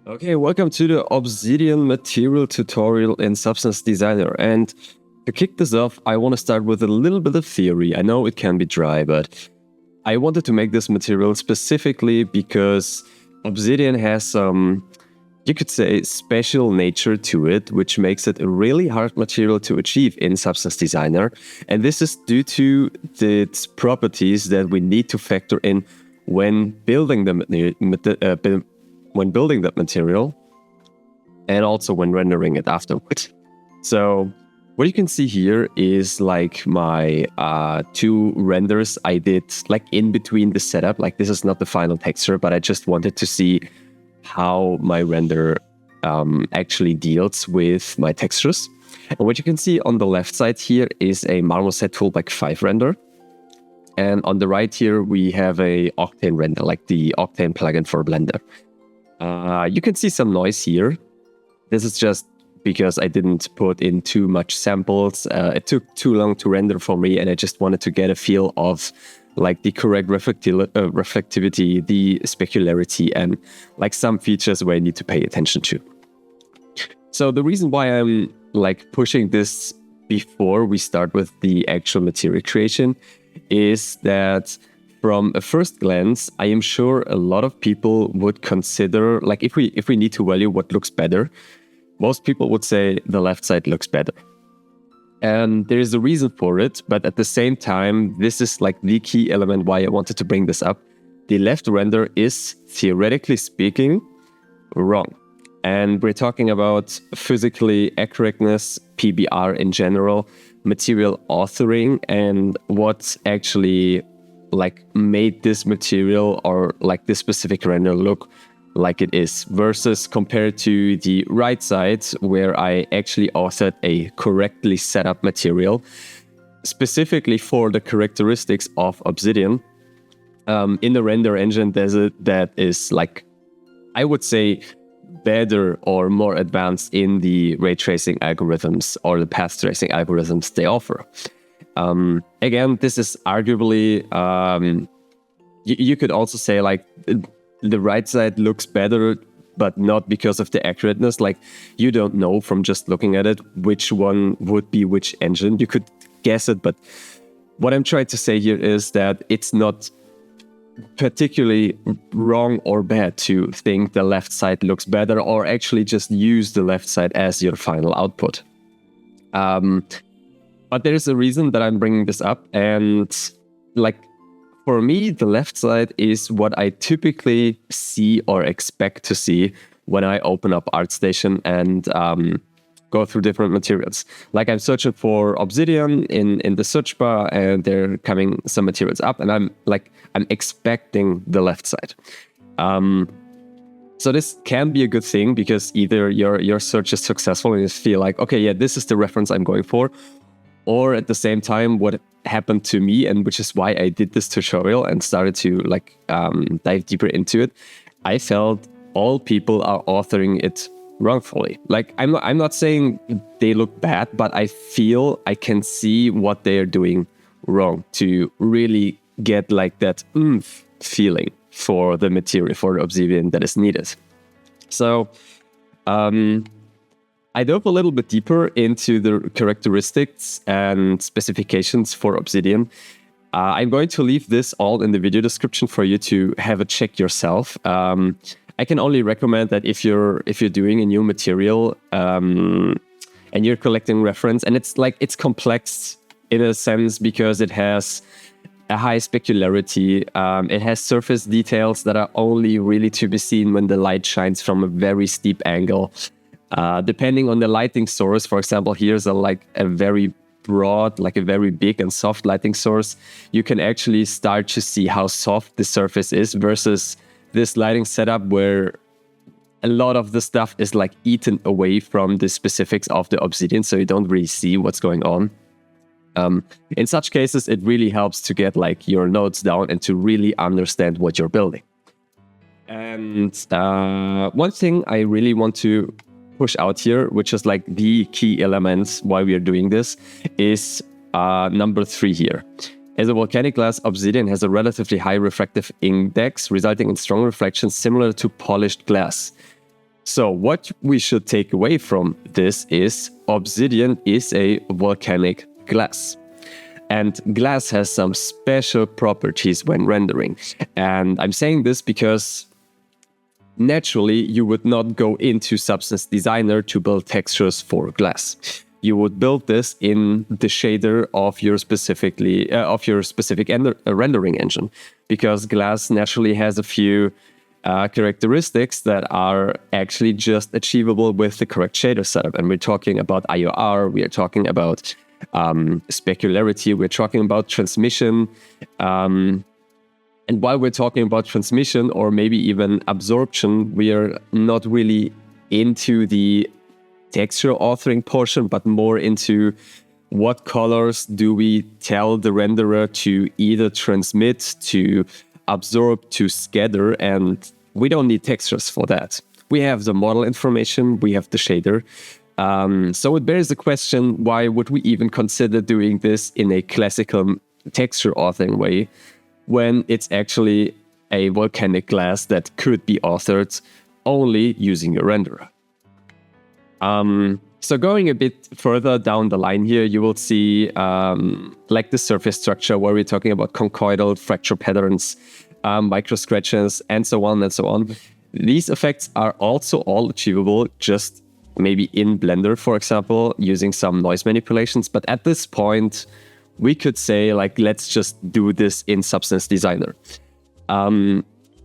Okay, welcome to the Obsidian material tutorial in Substance Designer. And to kick this off, I want to start with a little bit of theory. I know it can be dry, but I wanted to make this material specifically because Obsidian has some, you could say, special nature to it, which makes it a really hard material to achieve in Substance Designer. And this is due to its properties that we need to factor in when building that material, and also when rendering it afterward. So what you can see here is like my two renders I did like in between the setup. Like this is not the final texture, but I just wanted to see how my render actually deals with my textures. And what you can see on the left side here is a Marmoset Toolpack 5 render. And on the right here, we have a Octane render, like the Octane plugin for Blender. You can see some noise here. This is just because I didn't put in too much samples. It took too long to render for me, and I just wanted to get a feel of like the correct reflectivity, the specularity, and like some features where I need to pay attention to. So the reason why I'm like pushing this before we start with the actual material creation is that from a first glance, I am sure a lot of people would consider, like if we need to value what looks better, most people would say the left side looks better. And there is a reason for it, but at the same time, this is like the key element why I wanted to bring this up. The left render is, theoretically speaking, wrong. And we're talking about physically accurateness, PBR in general, material authoring, and what actually like made this material or like this specific render look like it is, versus compared to the right side where I actually authored a correctly set up material specifically for the characteristics of Obsidian. In the render engine that is like, I would say, better or more advanced in the ray tracing algorithms or the path tracing algorithms they offer. Again, this is arguably, you could also say like the right side looks better, but not because of the accurateness. Like you don't know from just looking at it which one would be which engine. You could guess it, but what I'm trying to say here is that it's not particularly wrong or bad to think the left side looks better or actually just use the left side as your final output. But there is a reason that I'm bringing this up, and like for me, the left side is what I typically see or expect to see when I open up ArtStation and go through different materials. Like I'm searching for Obsidian in the search bar, and there are coming some materials up, and I'm expecting the left side. So this can be a good thing because either your search is successful and you feel like, okay, yeah, this is the reference I'm going for. Or at the same time, what happened to me, and which is why I did this tutorial and started to like dive deeper into it, I felt all people are authoring it wrongfully. Like I'm not saying they look bad, but I feel I can see what they are doing wrong to really get like that oomph feeling for the material, for the Obsidian that is needed. So I dove a little bit deeper into the characteristics and specifications for Obsidian. I'm going to leave this all in the video description for you to have a check yourself. I can only recommend that if you're doing a new material and you're collecting reference, and it's complex in a sense because it has a high specularity. It has surface details that are only really to be seen when the light shines from a very steep angle. Depending on the lighting source, for example, here's a very broad, like a very big and soft lighting source. You can actually start to see how soft the surface is versus this lighting setup where a lot of the stuff is like eaten away from the specifics of the Obsidian, so you don't really see what's going on. In such cases, it really helps to get like your nodes down and to really understand what you're building. And one thing I really want to push out here, which is like the key elements why we are doing this, is number 3 here. As a volcanic glass, Obsidian has a relatively high refractive index, resulting in strong reflections similar to polished glass. So what we should take away from this is obsidian is a volcanic glass. And glass has some special properties when rendering. And I'm saying this because naturally you would not go into Substance Designer to build textures for glass. You would build this in the shader of your specific rendering engine, because glass naturally has a few characteristics that are actually just achievable with the correct shader setup. And we're talking about IOR, we are talking about specularity, we're talking about transmission. And while we're talking about transmission or maybe even absorption, we are not really into the texture authoring portion, but more into what colors do we tell the renderer to either transmit, to absorb, to scatter, and we don't need textures for that. We have the model information, we have the shader. So it bears the question, why would we even consider doing this in a classical texture authoring way when it's actually a volcanic glass that could be authored only using a renderer? So going a bit further down the line here, you will see like the surface structure where we're talking about conchoidal fracture patterns, micro scratches, and so on and so on. These effects are also all achievable just maybe in Blender, for example, using some noise manipulations. But at this point, we could say, like, let's just do this in Substance Designer.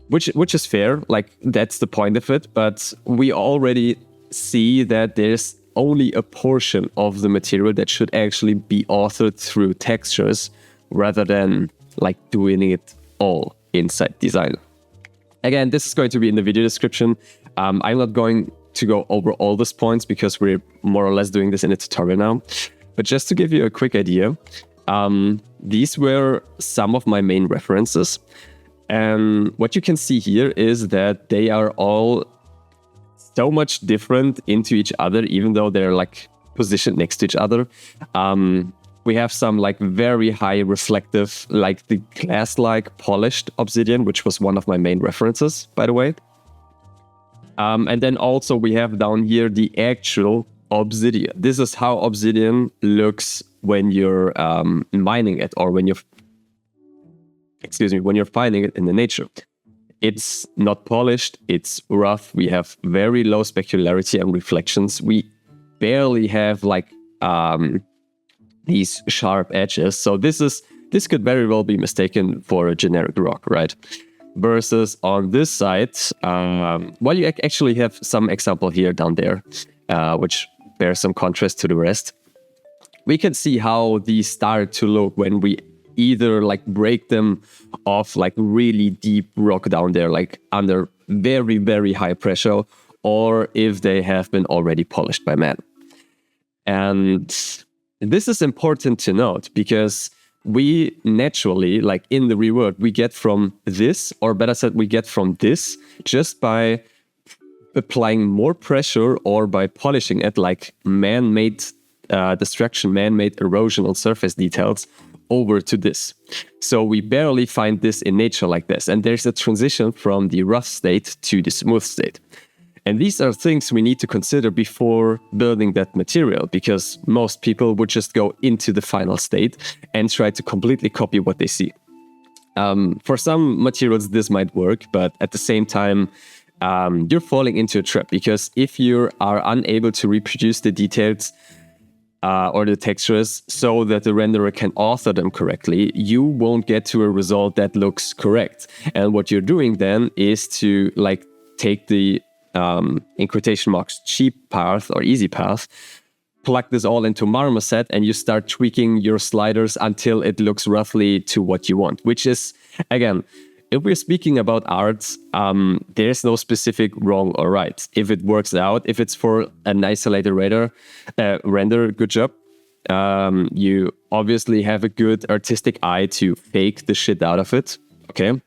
Which is fair, like, that's the point of it. But we already see that there's only a portion of the material that should actually be authored through textures rather than like doing it all inside Designer. Again, this is going to be in the video description. I'm not going to go over all these points because we're more or less doing this in a tutorial now. But just to give you a quick idea, these were some of my main references. And what you can see here is that they are all so much different into each other, even though they're like positioned next to each other. We have some like very high reflective, like the glass-like polished obsidian, which was one of my main references, by the way. And then also we have down here the actual obsidian. This is how obsidian looks when you're mining it, or when you're, when you're finding it in the nature. It's not polished, it's rough, we have very low specularity and reflections. We barely have like these sharp edges. So this could very well be mistaken for a generic rock, right? Versus on this side, well, you actually have some example here down there, which bears some contrast to the rest. We can see how these start to look when we either like break them off like really deep rock down there, like under very, very high pressure, or if they have been already polished by man. And this is important to note because we naturally, like in the real world, we get from this, or better said, we get from this just by applying more pressure or by polishing it, like man-made destruction, man-made erosion on surface details over to this. So we barely find this in nature like this. And there's a transition from the rough state to the smooth state. And these are things we need to consider before building that material, because most people would just go into the final state and try to completely copy what they see. For some materials, this might work, but at the same time, you're falling into a trap, because if you are unable to reproduce the details or the textures so that the renderer can author them correctly, you won't get to a result that looks correct. And what you're doing then is to like take the in quotation marks cheap path or easy path, plug this all into Marmoset, and you start tweaking your sliders until it looks roughly to what you want. Which is, again, if we're speaking about art, there's no specific wrong or right. If it works out, if it's for an isolated render, good job. You obviously have a good artistic eye to fake the shit out of it. Okay.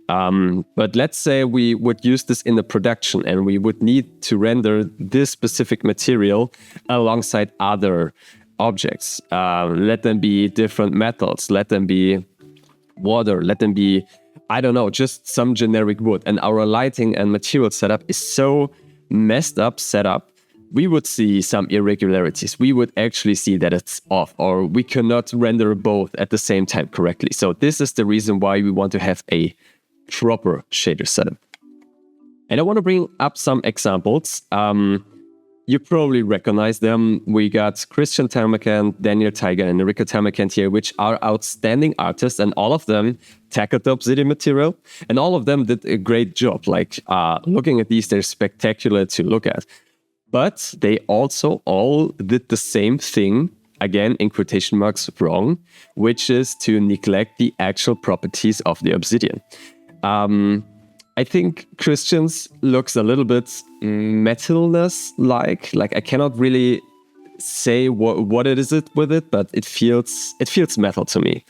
But let's say we would use this in the production and we would need to render this specific material alongside other objects. Let them be different metals, let them be water, let them be, I don't know, just some generic wood. And our lighting and material setup is so messed up setup, we would see some irregularities. We would actually see that it's off, or we cannot render both at the same time correctly. So this is the reason why we want to have a proper shader setup. And I want to bring up some examples. You probably recognize them. We got Christian Termacant, Daniel Tiger, and Enrico Termacant here, which are outstanding artists, and all of them tackled the Obsidian material, and all of them did a great job. Like, looking at these, they're spectacular to look at. But they also all did the same thing, again, in quotation marks, wrong, which is to neglect the actual properties of the Obsidian. I think Christian's looks a little bit metalness-like. Like, I cannot really say what it is with it, but it feels metal to me.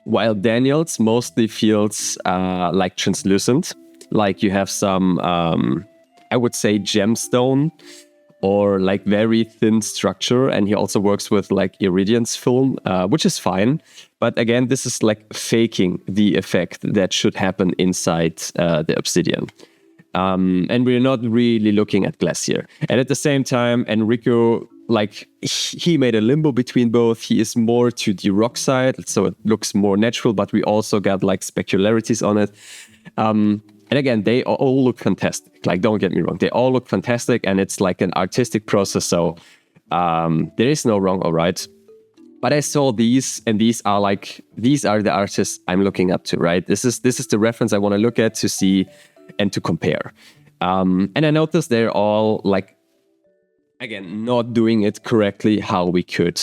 While Daniel's mostly feels like translucent, like you have some, I would say, gemstone or like very thin structure, and he also works with like iridescent film, which is fine. But again, this is like faking the effect that should happen inside the Obsidian. And we're not really looking at glass here. And at the same time, Enrico, like, he made a limbo between both. He is more to the rock side, so it looks more natural, but we also got like specularities on it. And again, they all look fantastic. Like, don't get me wrong, they all look fantastic, and it's like an artistic process. So there is no wrong or right. But I saw these, and these are the artists I'm looking up to, right? This is the reference I want to look at to see and to compare. And I noticed they're all like, again, not doing it correctly how we could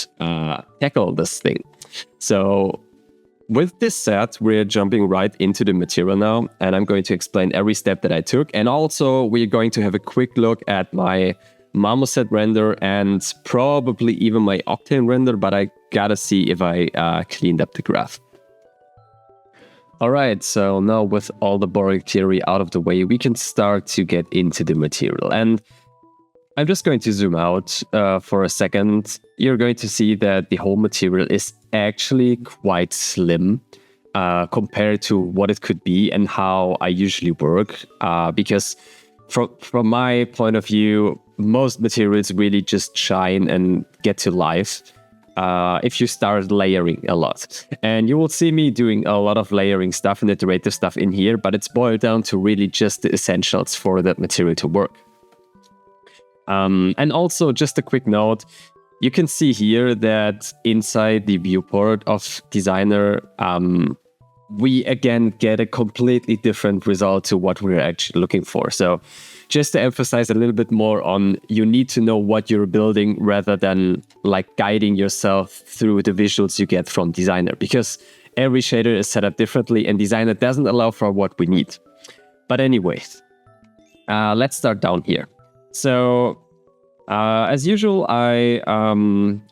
tackle this thing. So with this set, we're jumping right into the material now, and I'm going to explain every step that I took. And also, we're going to have a quick look at my marmoset render and probably even my octane render, but I gotta see if I cleaned up the graph. All right, so now with all the boring theory out of the way, we can start to get into the material. And I'm just going to zoom out for a second. You're going to see that the whole material is actually quite slim compared to what it could be and how I usually work. Because from my point of view, most materials really just shine and get to life if you start layering a lot. And you will see me doing a lot of layering stuff and iterative stuff in here, but it's boiled down to really just the essentials for that material to work. And also, just a quick note, you can see here that inside the viewport of Designer, we again get a completely different result to what we're actually looking for. So just to emphasize a little bit more on, you need to know what you're building rather than like guiding yourself through the visuals you get from Designer, because every shader is set up differently and Designer doesn't allow for what we need. But anyways, let's start down here. So as usual, I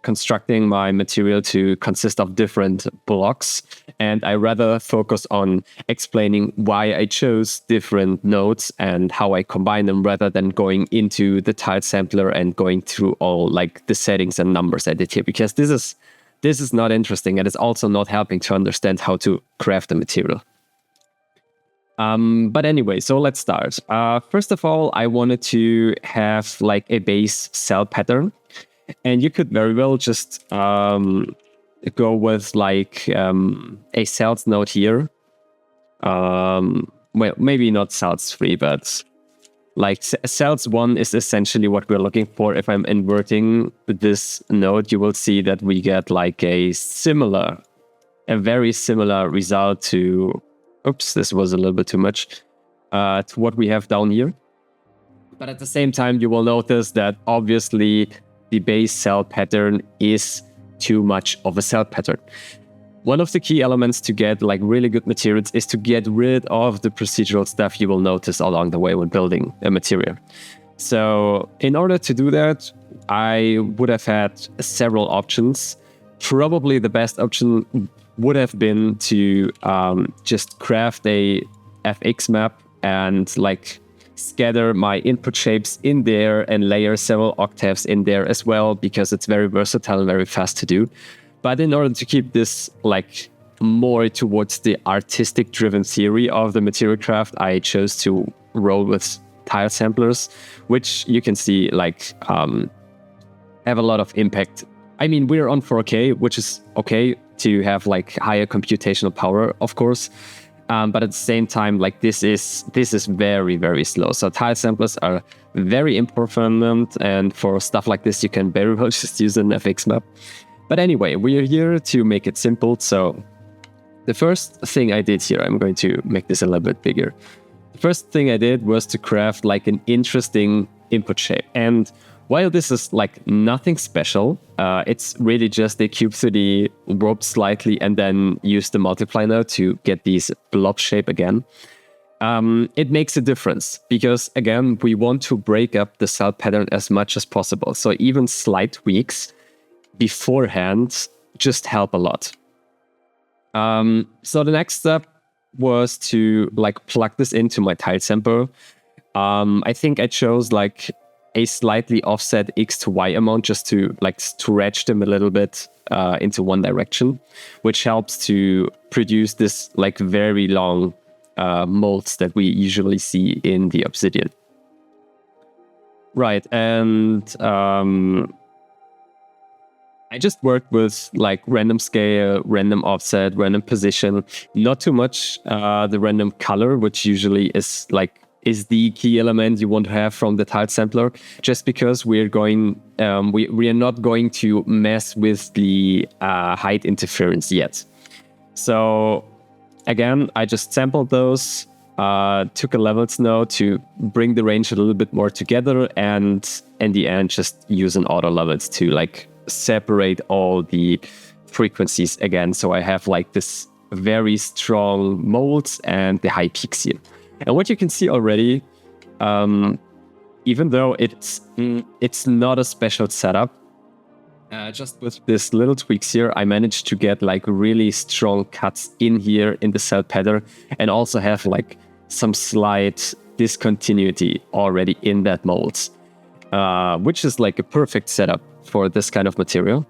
constructing my material to consist of different blocks, and I rather focus on explaining why I chose different nodes and how I combine them rather than going into the tile sampler and going through all like the settings and numbers I did here, because this is not interesting, and it's also not helping to understand how to craft the material. But anyway, so let's start. First of all, I wanted to have like a base cell pattern, and you could very well just go with like a cells node here. Well, maybe not cells 3, but like cells 1 is essentially what we're looking for. If I'm inverting this node, you will see that we get like a very similar result to, oops, this was a little bit too much, to what we have down here. But at the same time, you will notice that obviously the base cell pattern is too much of a cell pattern. One of the key elements to get like really good materials is to get rid of the procedural stuff you will notice along the way when building a material. So in order to do that, I would have had several options. Probably the best option would have been to just craft a FX map and like scatter my input shapes in there and layer several octaves in there as well, because it's very versatile and very fast to do. But in order to keep this like more towards the artistic driven theory of the material craft, I chose to roll with tile samplers, which you can see like have a lot of impact. I mean, we're on 4K, which is okay to have like higher computational power, of course. But at the same time, like this is very, very slow. So tile samplers are very important, and for stuff like this, you can very well just use an FX map. But anyway, we are here to make it simple. So the first thing I did here, I'm going to make this a little bit bigger. The first thing I did was to craft like an interesting input shape. And while this is like nothing special, it's really just a cube 3D warped slightly and then use the multiply node to get these blob shape again. It makes a difference because, again, we want to break up the cell pattern as much as possible. So even slight tweaks beforehand just help a lot. So the next step was to like plug this into my tile sampler. I think I chose like a slightly offset X to Y amount just to like stretch them a little bit into one direction, which helps to produce this like very long molds that we usually see in the Obsidian. Right, and I just worked with like random scale, random offset, random position, not too much the random color, which usually is the key element you want to have from the tile sampler, just because we're going, we are not going to mess with the height interference yet. So again, I just sampled those, took a levels node to bring the range a little bit more together, and in the end, just use an auto levels to like separate all the frequencies again. So I have like this very strong molds and the high peaks here. And what you can see already, even though it's not a special setup, just with this little tweaks here, I managed to get like really strong cuts in here in the cell pattern, and also have like some slight discontinuity already in that molds, which is like a perfect setup for this kind of material.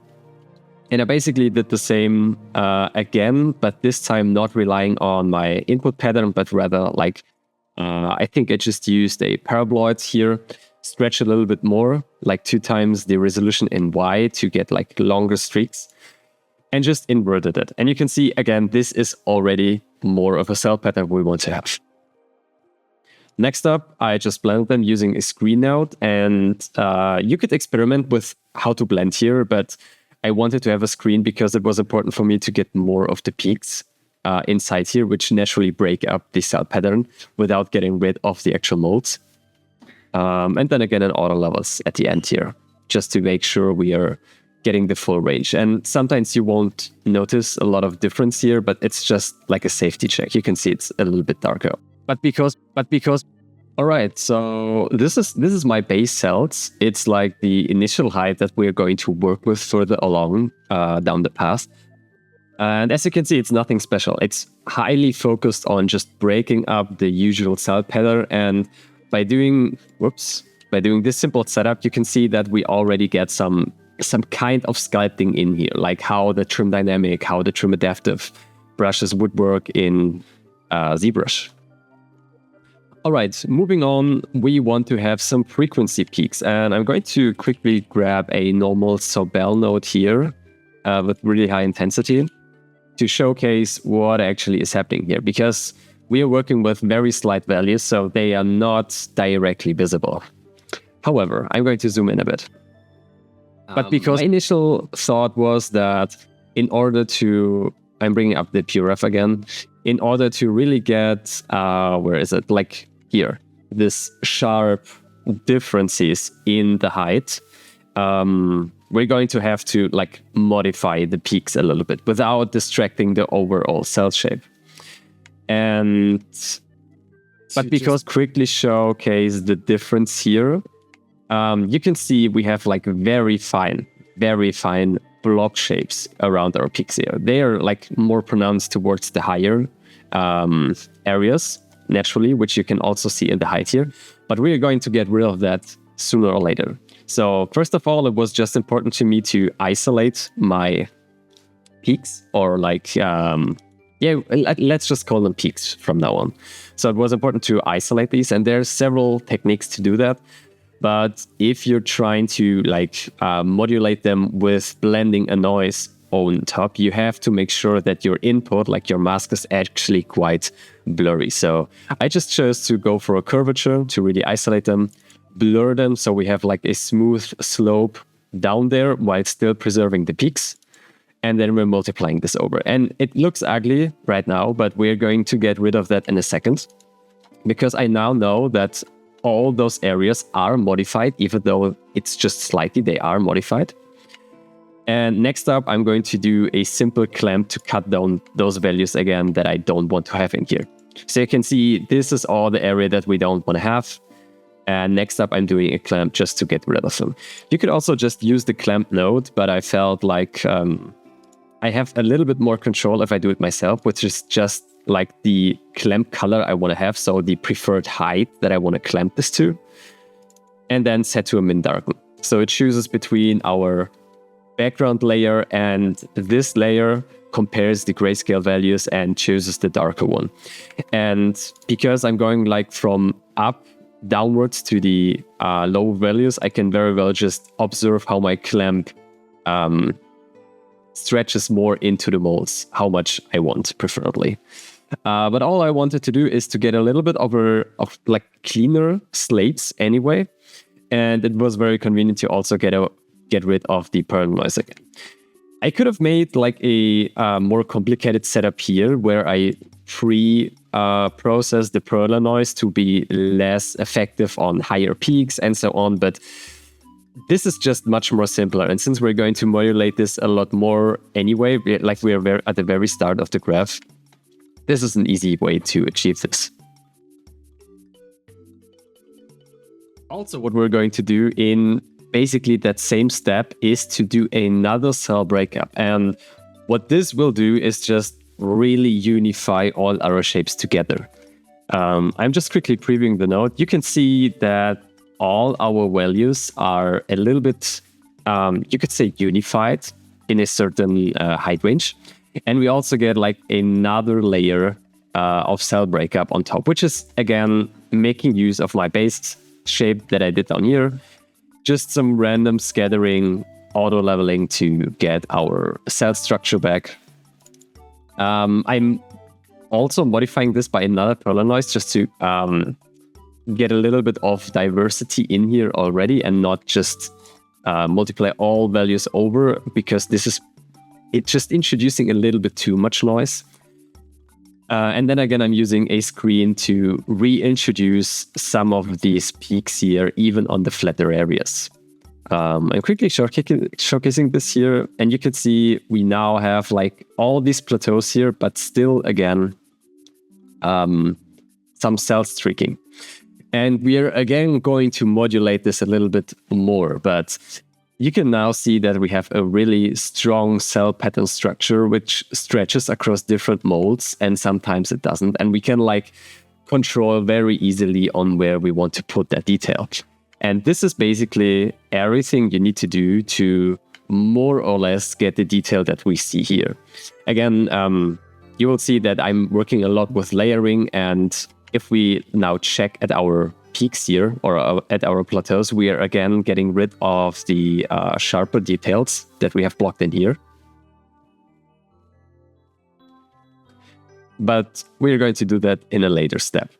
And I basically did the same again, but this time not relying on my input pattern, but rather like I think I just used a paraboloid here, stretch a little bit more, like 2 times the resolution in Y to get like longer streaks, and just inverted it. And you can see, again, this is already more of a cell pattern we want to have. Next up, I just blended them using a screen node, and you could experiment with how to blend here, but I wanted to have a screen because it was important for me to get more of the peaks inside here, which naturally break up the cell pattern without getting rid of the actual molds. And then again, an auto levels at the end here, just to make sure we are getting the full range. And sometimes you won't notice a lot of difference here, but it's just like a safety check. You can see it's a little bit darker. But because all right, so this is my base cells. It's like the initial height that we're going to work with further along down the path. And as you can see, it's nothing special. It's highly focused on just breaking up the usual cell pattern. And by doing this simple setup, you can see that we already get some kind of sculpting in here, like how the trim dynamic, how the trim adaptive brushes would work in ZBrush. All right, moving on, we want to have some frequency peaks, and I'm going to quickly grab a normal Sobel node here with really high intensity to showcase what actually is happening here, because we are working with very slight values, so they are not directly visible. However, I'm going to zoom in a bit. But because my initial thought was that in order to, I'm bringing up the PureRef again, in order to really get, where is it? Like here, this sharp differences in the height, we're going to have to like modify the peaks a little bit without distracting the overall cell shape. And but because quickly showcase the difference here, you can see we have like very fine block shapes around our peaks here. They are like more pronounced towards the higher areas naturally, which you can also see in the height here. But we are going to get rid of that sooner or later. So first of all, it was just important to me to isolate my peaks, or like Yeah, let's just call them peaks from now on. So it was important to isolate these, and there's several techniques to do that. But if you're trying to modulate them with blending a noise on top, you have to make sure that your input, like your mask, is actually quite blurry. So I just chose to go for a curvature to really isolate them, blur them, so we have like a smooth slope down there while still preserving the peaks. And then we're multiplying this over. And it looks ugly right now, but we're going to get rid of that in a second, because I now know that all those areas are modified, even though it's just slightly, they are modified. And next up, I'm going to do a simple clamp to cut down those values again that I don't want to have in here. So you can see this is all the area that we don't want to have. And next up, I'm doing a clamp just to get rid of them. You could also just use the clamp node, but I felt like I have a little bit more control if I do it myself, which is just like the clamp color I want to have, so the preferred height that I want to clamp this to, and then set to a min darken. So it chooses between our background layer and this layer, compares the grayscale values, and chooses the darker one. And because I'm going like from up downwards to the low values, I can very well just observe how my clamp stretches more into the molds, how much I want, preferably. But all I wanted to do is to get a little bit of like cleaner slates anyway, and it was very convenient to also get rid of the pearl noise again. I could have made like a more complicated setup here where I process the pearl noise to be less effective on higher peaks and so on, but this is just much more simpler. And since we're going to modulate this a lot more anyway, we're at the very start of the graph, this is an easy way to achieve this. Also, what we're going to do in basically that same step is to do another cell breakup. And what this will do is just really unify all our shapes together. I'm just quickly previewing the node. You can see that all our values are a little bit, you could say, unified in a certain height range. And we also get like another layer of cell breakup on top, which is, again, making use of my base shape that I did down here. Just some random scattering, auto leveling to get our cell structure back. I'm also modifying this by another pearl noise just to get a little bit of diversity in here already and not just multiply all values over, because it's just introducing a little bit too much noise. And then again, I'm using a screen to reintroduce some of these peaks here, even on the flatter areas. I'm quickly showcasing this here, and you can see we now have like all these plateaus here, but still, again, some cell streaking. And we are again going to modulate this a little bit more, but you can now see that we have a really strong cell pattern structure which stretches across different molds, and sometimes it doesn't. And we can like control very easily on where we want to put that detail. And this is basically everything you need to do to more or less get the detail that we see here. Again, you will see that I'm working a lot with layering, and if we now check at our peaks here, or at our plateaus, we are again getting rid of the sharper details that we have blocked in here. But we're going to do that in a later step.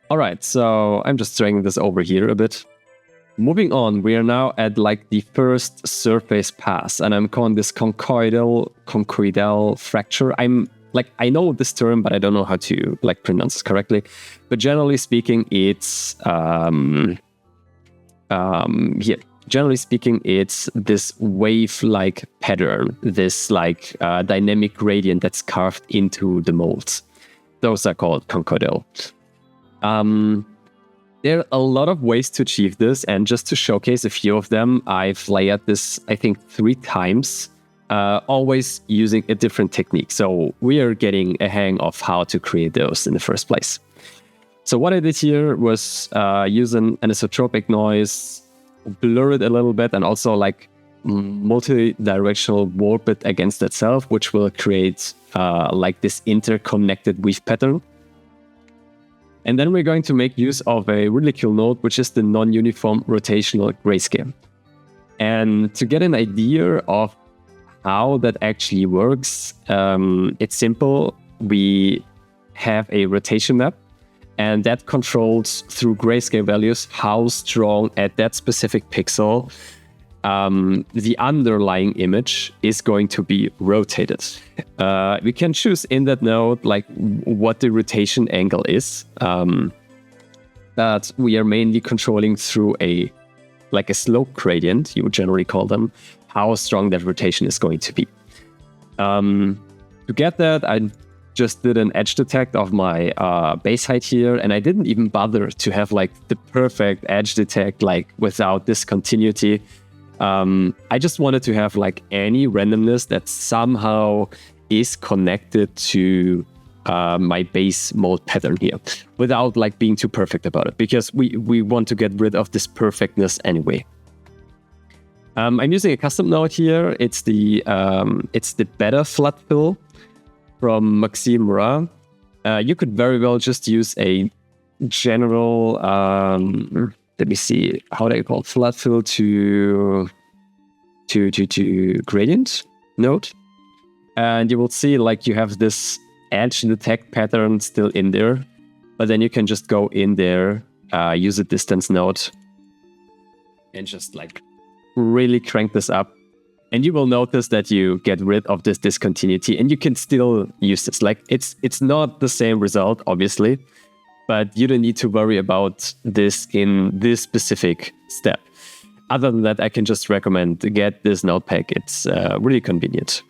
All right, so I'm just dragging this over here a bit. Moving on, we are now at like the first surface pass, and I'm calling this conchoidal fracture. I know this term, but I don't know how to like pronounce it correctly. But generally speaking, it's generally speaking, it's this wave-like pattern, this like dynamic gradient that's carved into the molds. Those are called conchoidal. There are a lot of ways to achieve this, and just to showcase a few of them, I've layered this, I think, 3 times. Always using a different technique. So we are getting a hang of how to create those in the first place. So what I did here was use an anisotropic noise, blur it a little bit, and also like multi-directional warp it against itself, which will create like this interconnected weave pattern. And then we're going to make use of a really cool node, which is the non-uniform rotational grayscale. And to get an idea of how that actually works, it's simple. We have a rotation map, and that controls through grayscale values how strong at that specific pixel the underlying image is going to be rotated. We can choose in that node like what the rotation angle is, but we are mainly controlling through a slope gradient, you would generally call them, how strong that rotation is going to be. To get that, I just did an edge detect of my base height here, and I didn't even bother to have like the perfect edge detect like without discontinuity. I just wanted to have like any randomness that somehow is connected to my base mold pattern here without like being too perfect about it, because we want to get rid of this perfectness anyway. I'm using a custom node here. It's the better flood fill from Maxime Ra. You could very well just use a general let me see, how do I call it? Flood fill to gradient node, and you will see like you have this edge detect pattern still in there, but then you can just go in there, use a distance node, and just like really crank this up, and you will notice that you get rid of this discontinuity, and you can still use this. Like it's not the same result, obviously, but you don't need to worry about this in this specific step. Other than that, I can just recommend to get this node pack. It's really convenient.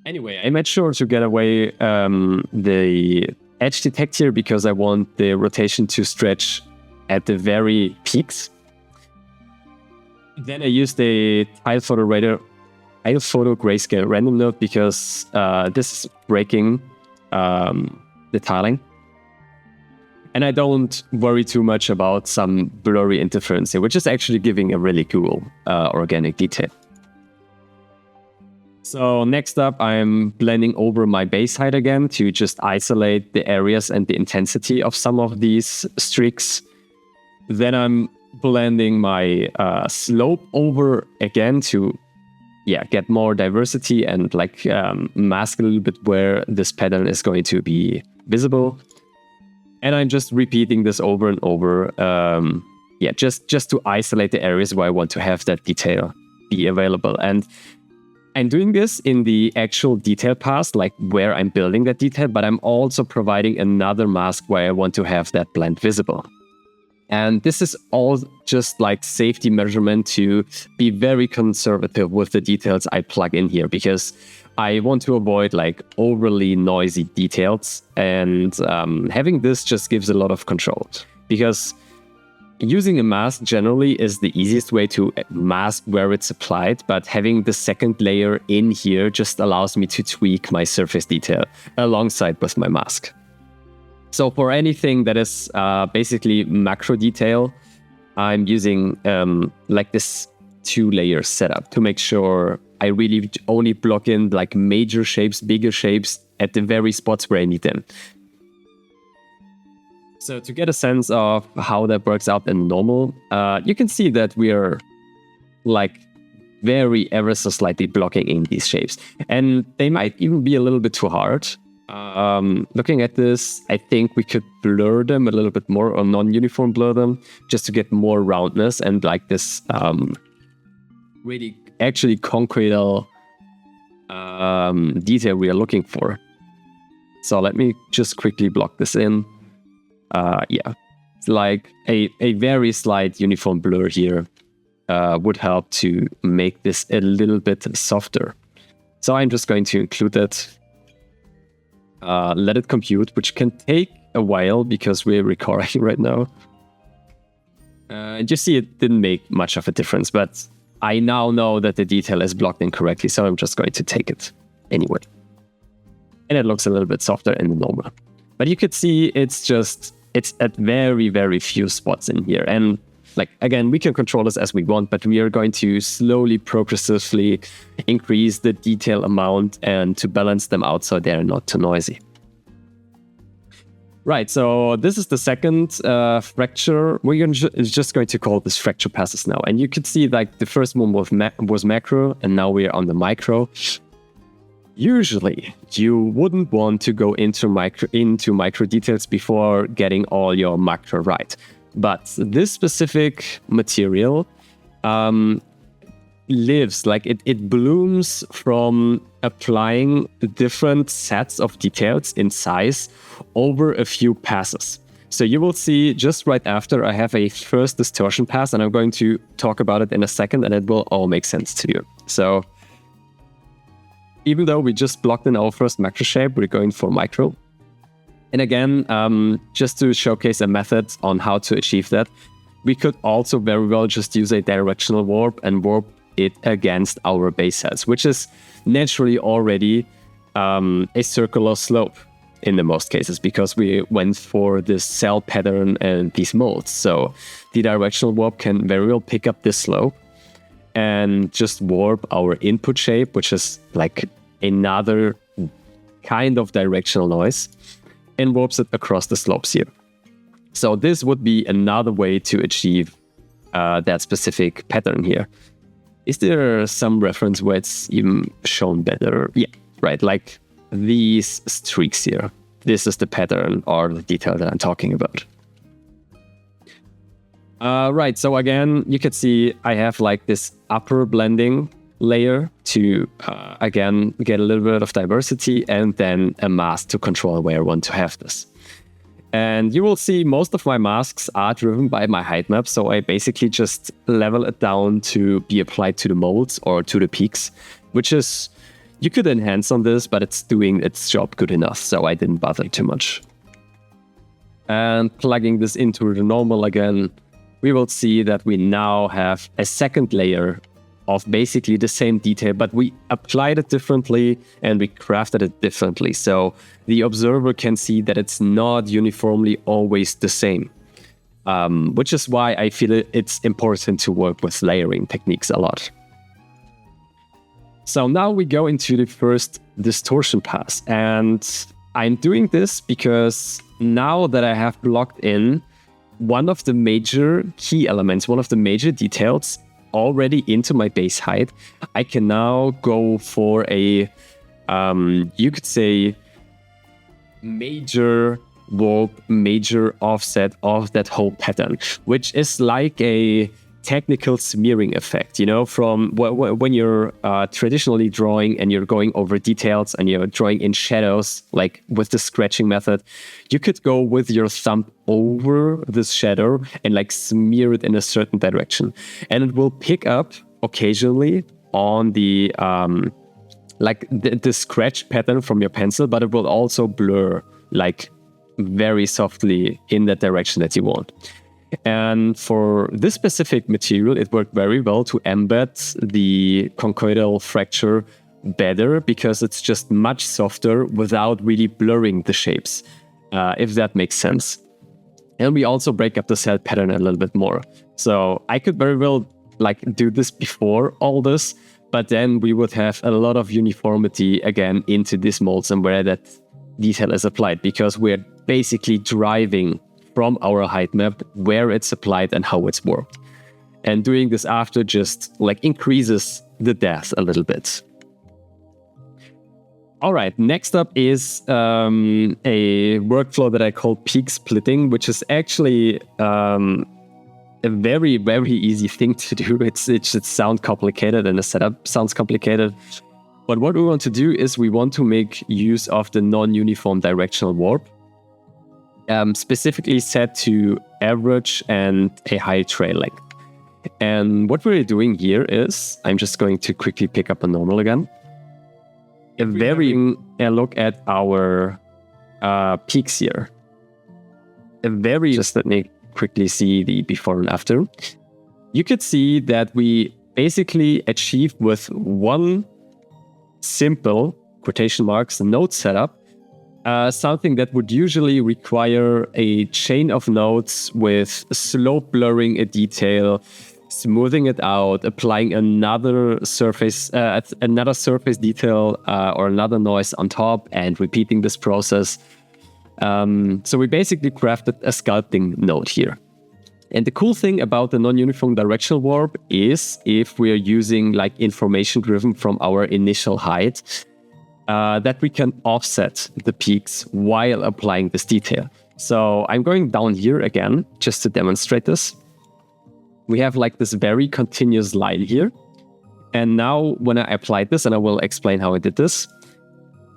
Anyway, I made sure to get away the edge detect here because I want the rotation to stretch at the very peaks. Then I used the tile photo grayscale random node because this is breaking the tiling. And I don't worry too much about some blurry interference here, which is actually giving a really cool organic detail. So next up, I'm blending over my base height again to just isolate the areas and the intensity of some of these streaks. Then I'm blending my slope over again to get more diversity and like mask a little bit where this pattern is going to be visible. And I'm just repeating this over and over, just to isolate the areas where I want to have that detail be available. And I'm doing this in the actual detail pass, like where I'm building that detail, but I'm also providing another mask where I want to have that blend visible. And this is all just like safety measurement to be very conservative with the details I plug in here, because I want to avoid like overly noisy details, and having this just gives a lot of control, because using a mask generally is the easiest way to mask where it's applied, but having the second layer in here just allows me to tweak my surface detail alongside with my mask. So for anything that is basically macro detail, I'm using like this 2-layer setup to make sure I really only block in like major shapes, bigger shapes at the very spots where I need them. So to get a sense of how that works out in normal, you can see that we are like very ever so slightly blocking in these shapes. And they might even be a little bit too hard. Looking at this, I think we could blur them a little bit more, or non-uniform blur them, just to get more roundness and like this really actually concretal detail we are looking for. So let me just quickly block this in. It's like a very slight uniform blur here would help to make this a little bit softer. So I'm just going to include that. Let it compute, which can take a while because we're recording right now. And you see it didn't make much of a difference, but I now know that the detail is blocked incorrectly, so I'm just going to take it anyway. And it looks a little bit softer in the normal. But you could see it's at very, very few spots in here. And like, again, we can control this as we want, but we are going to slowly, progressively increase the detail amount and to balance them out so they're not too noisy. Right, so this is the second fracture. We're just going to call this fracture passes now. And you can see like the first one was macro, and now we're on the micro. Usually, you wouldn't want to go into micro details before getting all your macro right. But this specific material lives, like it blooms from applying different sets of details in size over a few passes. So you will see just right after I have a first distortion pass, and I'm going to talk about it in a second, and it will all make sense to you. So even though we just blocked in our first macro shape, we're going for micro. And again, just to showcase a method on how to achieve that, we could also very well just use a directional warp and warp it against our base heads, which is naturally already a circular slope in the most cases, because we went for this cell pattern and these molds. So the directional warp can very well pick up this slope and just warp our input shape, which is like another kind of directional noise, and warps it across the slopes here. So this would be another way to achieve that specific pattern here. Is there some reference where it's even shown better? Yeah, right, like these streaks here. This is the pattern or the detail that I'm talking about. Right, so again, you can see I have like this upper blending layer to, again, get a little bit of diversity, and then a mask to control where I want to have this. And you will see most of my masks are driven by my height map, so I basically just level it down to be applied to the molds or to the peaks, which is, you could enhance on this, but it's doing its job good enough, so I didn't bother too much. And plugging this into the normal again, we will see that we now have a second layer of basically the same detail, but we applied it differently and we crafted it differently. So the observer can see that it's not uniformly always the same, which is why I feel it's important to work with layering techniques a lot. So now we go into the first distortion pass, and I'm doing this because now that I have blocked in one of the major key elements, one of the major details already into my base height, I can now go for a, you could say, major warp, major offset of that whole pattern, which is like a technical smearing effect, you know, from when you're traditionally drawing and you're going over details and you're drawing in shadows, like with the scratching method, you could go with your thumb over this shadow and like smear it in a certain direction, and it will pick up occasionally on the like the scratch pattern from your pencil, but it will also blur like very softly in that direction that you want. And for this specific material, it worked very well to embed the conchoidal fracture better, because it's just much softer without really blurring the shapes, if that makes sense. And we also break up the cell pattern a little bit more. So I could very well like do this before all this, but then we would have a lot of uniformity again into these molds and where that detail is applied, because we're basically driving from our height map where it's applied and how it's worked. And doing this after just like increases the depth a little bit. All right, next up is a workflow that I call peak splitting, which is actually a very, very easy thing to do. It should sound complicated and the setup sounds complicated. But what we want to do is we want to make use of the non-uniform directional warp, specifically set to average and a high trail length. And what we're doing here is, I'm just going to quickly pick up a normal again. A look at our peaks here. Just let me quickly see the before and after. You could see that we basically achieved with one simple, quotation marks, node setup, something that would usually require a chain of nodes with slope blurring a detail, smoothing it out, applying another surface detail or another noise on top, and repeating this process. So we basically crafted a sculpting node here. And the cool thing about the non-uniform directional warp is if we are using like information driven from our initial height, that we can offset the peaks while applying this detail. So I'm going down here again, just to demonstrate this. We have like this very continuous line here. And now when I apply this, and I will explain how I did this,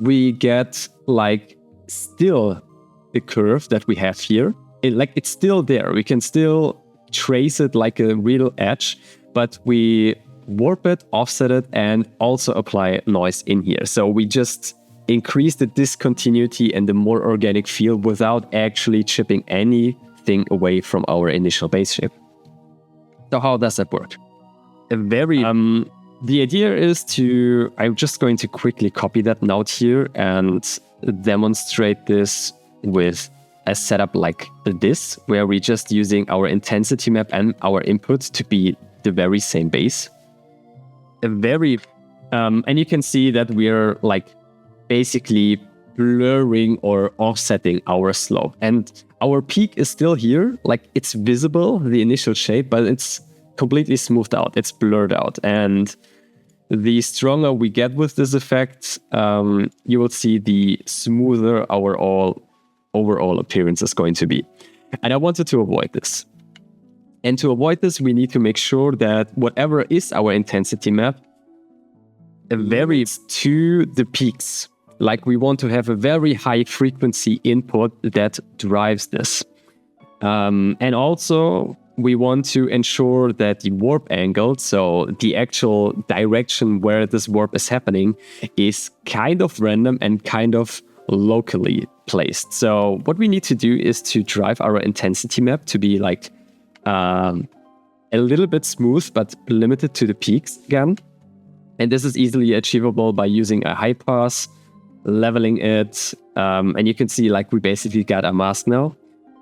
we get like still the curve that we have here. It's still there. We can still trace it like a real edge, but we warp it, offset it, and also apply noise in here. So we just increase the discontinuity and the more organic feel without actually chipping anything away from our initial base shape. So how does that work? The idea is I'm just going to quickly copy that node here and demonstrate this with a setup like this, where we're just using our intensity map and our input to be the very same base. And you can see that we're like basically blurring or offsetting our slope. And our peak is still here, like it's visible, the initial shape, but it's completely smoothed out, it's blurred out. And the stronger we get with this effect, you will see the smoother our overall appearance is going to be. And I wanted to avoid this. And to avoid this, we need to make sure that whatever is our intensity map varies to the peaks. Like we want to have a very high frequency input that drives this. And also we want to ensure that the warp angle, so the actual direction where this warp is happening, is kind of random and kind of locally placed. So what we need to do is to drive our intensity map to be like a little bit smooth, but limited to the peaks again. And this is easily achievable by using a high pass, leveling it. And you can see like we basically got a mask now,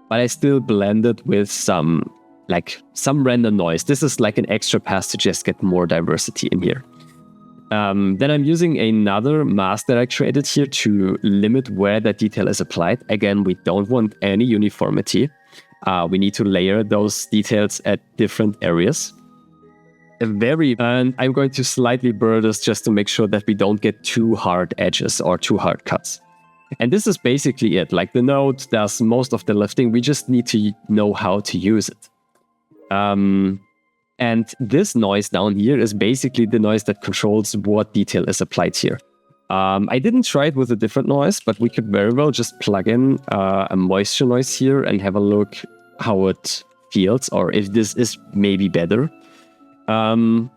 but I still blend it with some random noise. This is like an extra pass to just get more diversity in here. Then I'm using another mask that I created here to limit where that detail is applied. Again, we don't want any uniformity. We need to layer those details at different areas. And I'm going to slightly blur this just to make sure that we don't get too hard edges or too hard cuts. And this is basically it. Like the node does most of the lifting. We just need to know how to use it. And this noise down here is basically the noise that controls what detail is applied here. I didn't try it with a different noise, but we could very well just plug in a moisture noise here and have a look how it feels, or if this is maybe better. And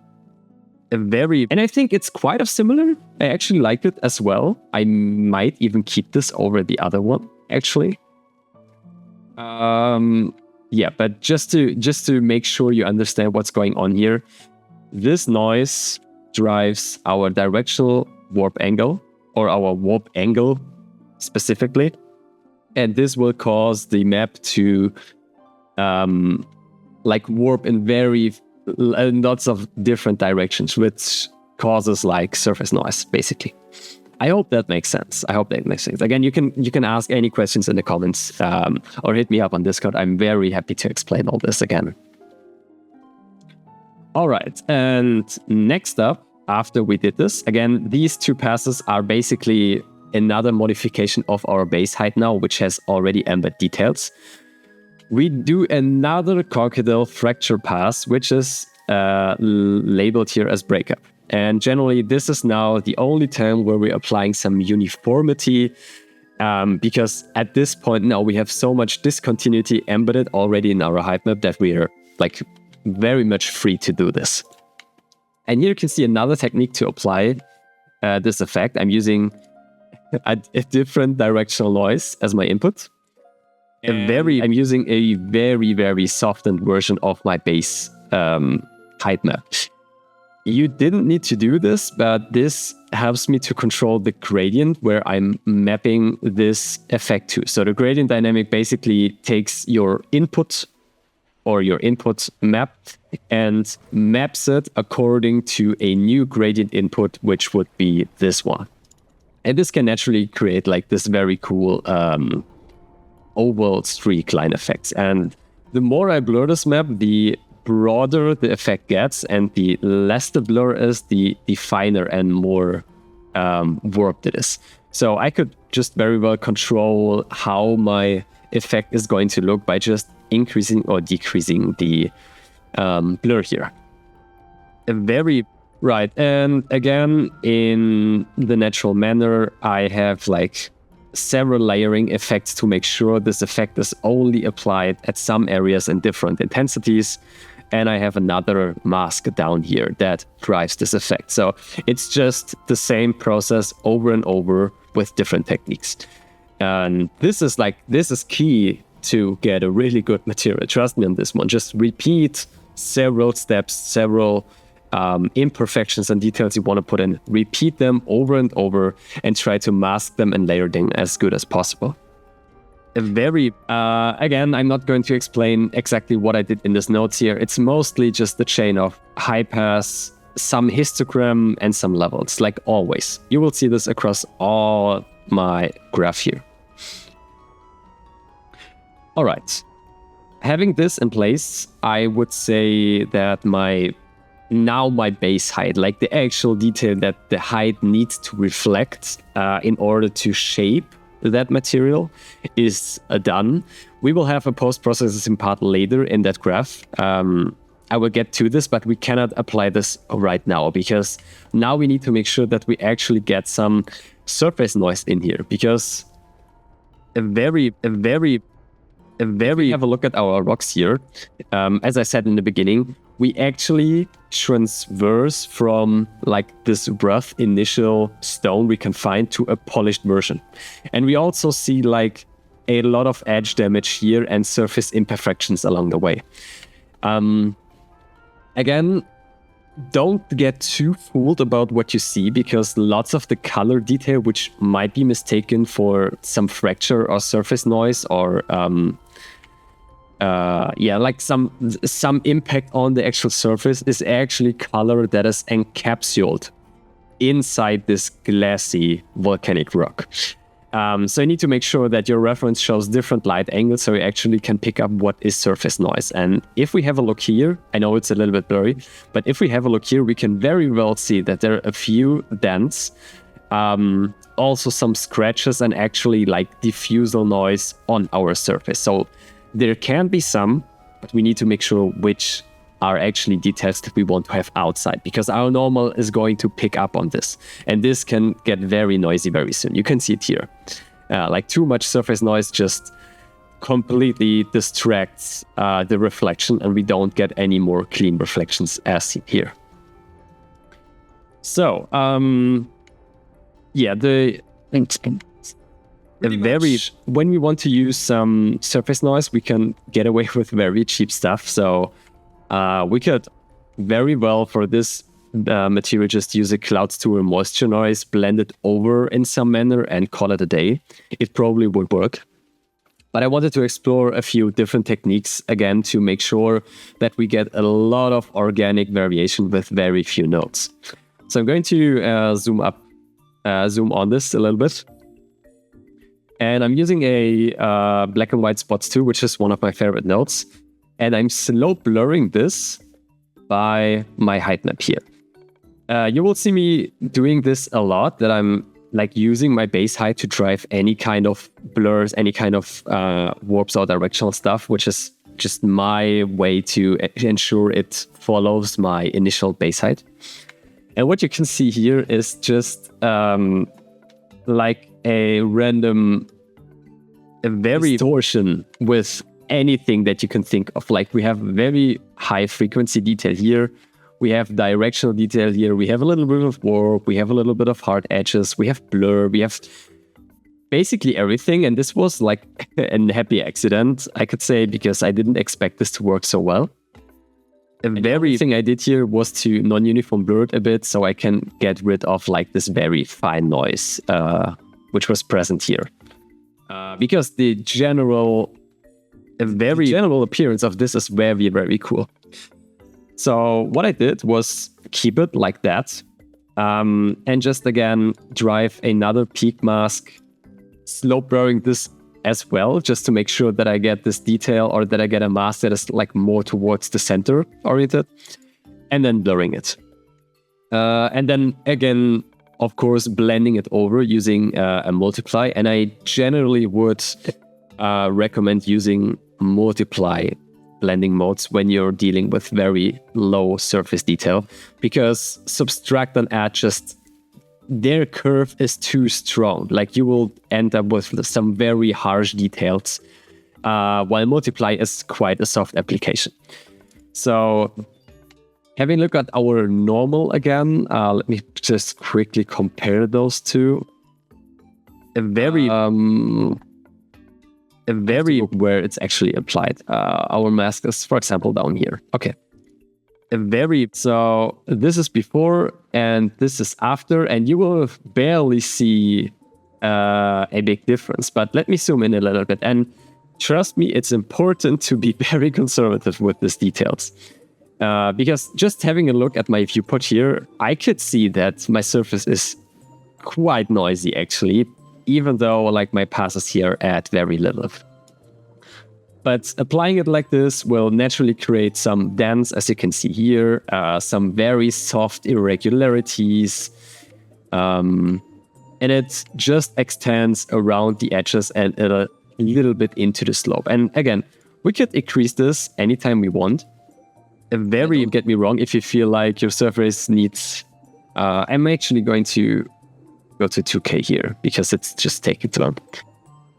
I think it's quite similar. I actually like it as well. I might even keep this over the other one, actually. Yeah, but just to make sure you understand what's going on here, this noise drives our directional warp angle, or our warp angle specifically, and this will cause the map to warp in lots of different directions, which causes like surface noise, basically. I hope that makes sense. Again, you can ask any questions in the comments or hit me up on Discord. I'm very happy to explain all this again. All right, and next up, after we did this, again, these two passes are basically another modification of our base height now, which has already embed details. We do another crocodile fracture pass, which is labeled here as breakup. And generally, this is now the only time where we're applying some uniformity, because at this point now we have so much discontinuity embedded already in our height map that we are like very much free to do this. And here you can see another technique to apply this effect. I'm using a different directional noise as my input. I'm using a very, very softened version of my base height map. You didn't need to do this, but this helps me to control the gradient where I'm mapping this effect to. So the gradient dynamic basically takes your input or your input map and maps it according to a new gradient input, which would be this one. And this can naturally create like this very cool oval streak line effects. And the more I blur this map, the broader the effect gets, and the less the blur is, the finer and more warped it is. So I could just very well control how my effect is going to look by just increasing or decreasing the blur here. Right, and again, in the natural manner, I have like several layering effects to make sure this effect is only applied at some areas in different intensities. And I have another mask down here that drives this effect. So it's just the same process over and over with different techniques. And this is key to get a really good material. Trust me on this one. Just repeat several steps, several imperfections and details you want to put in. Repeat them over and over and try to mask them and layer them as good as possible. Again, I'm not going to explain exactly what I did in this notes here. It's mostly just the chain of high pass, some histogram, and some levels, like always. You will see this across all my graph here. All right. Having this in place, I would say that my base height, like the actual detail that the height needs to reflect in order to shape that material, is done. We will have a post-processing part later in that graph. I will get to this, but we cannot apply this right now because now we need to make sure that we actually get some surface noise in here, because have a look at our rocks here. As I said in the beginning, we actually transverse from like this rough initial stone we can find to a polished version. And we also see like a lot of edge damage here and surface imperfections along the way. Again, don't get too fooled about what you see, because lots of the color detail, which might be mistaken for some fracture or surface noise or like some impact on the actual surface, is actually color that is encapsulated inside this glassy volcanic rock. So you need to make sure that your reference shows different light angles so you actually can pick up what is surface noise. And if we have a look here, I know it's a little bit blurry, but if we have a look here, we can very well see that there are a few dents, also some scratches, and actually like diffusal noise on our surface. So there can be some, but we need to make sure which are actually details that we want to have outside, because our normal is going to pick up on this. And this can get very noisy very soon. You can see it here. Like too much surface noise just completely distracts the reflection, and we don't get any more clean reflections as seen here. So, when we want to use some surface noise, we can get away with very cheap stuff. So we could very well, for this material, just use a clouds tool moisture noise, blend it over in some manner, and call it a day. It probably would work. But I wanted to explore a few different techniques, again, to make sure that we get a lot of organic variation with very few nodes. So I'm going to zoom on this a little bit. And I'm using a black and white spots tool, which is one of my favorite nodes. And I'm slow blurring this by my height map here. You will see me doing this a lot, that I'm like using my base height to drive any kind of blurs, any kind of warps or directional stuff, which is just my way to ensure it follows my initial base height. And what you can see here is just like a random, distortion with anything that you can think of. Like we have very high frequency detail here. We have directional detail here. We have a little bit of warp. We have a little bit of hard edges. We have blur. We have basically everything. And this was like a happy accident, I could say, because I didn't expect this to work so well. A very thing I did here was to non-uniform blur it a bit so I can get rid of like this very fine noise, which was present here. Because the general appearance of this is very, very cool. So what I did was keep it like that, and just again drive another peak mask, slope blurring this as well, just to make sure that I get this detail, or that I get a mask that is like more towards the center oriented, and then blurring it. And then again, of course, blending it over using a multiply. And I generally would recommend using multiply blending modes when you're dealing with very low surface detail, because subtract and add, just their curve is too strong. Like you will end up with some very harsh details, while multiply is quite a soft application. So having a look at our normal again, let me just quickly compare those two. A very where it's actually applied. Our mask is, for example, down here. Okay. So this is before and this is after, and you will barely see a big difference. But let me zoom in a little bit, and trust me, it's important to be very conservative with these details. Because just having a look at my viewport here, I could see that my surface is quite noisy actually, even though like my passes here add very little. But applying it like this will naturally create some dents, as you can see here, some very soft irregularities, and it just extends around the edges and a little bit into the slope. And again, we could increase this anytime we want. Don't get me wrong, if you feel like your surface needs... I'm actually going to go to 2K here, because it's just taking too long.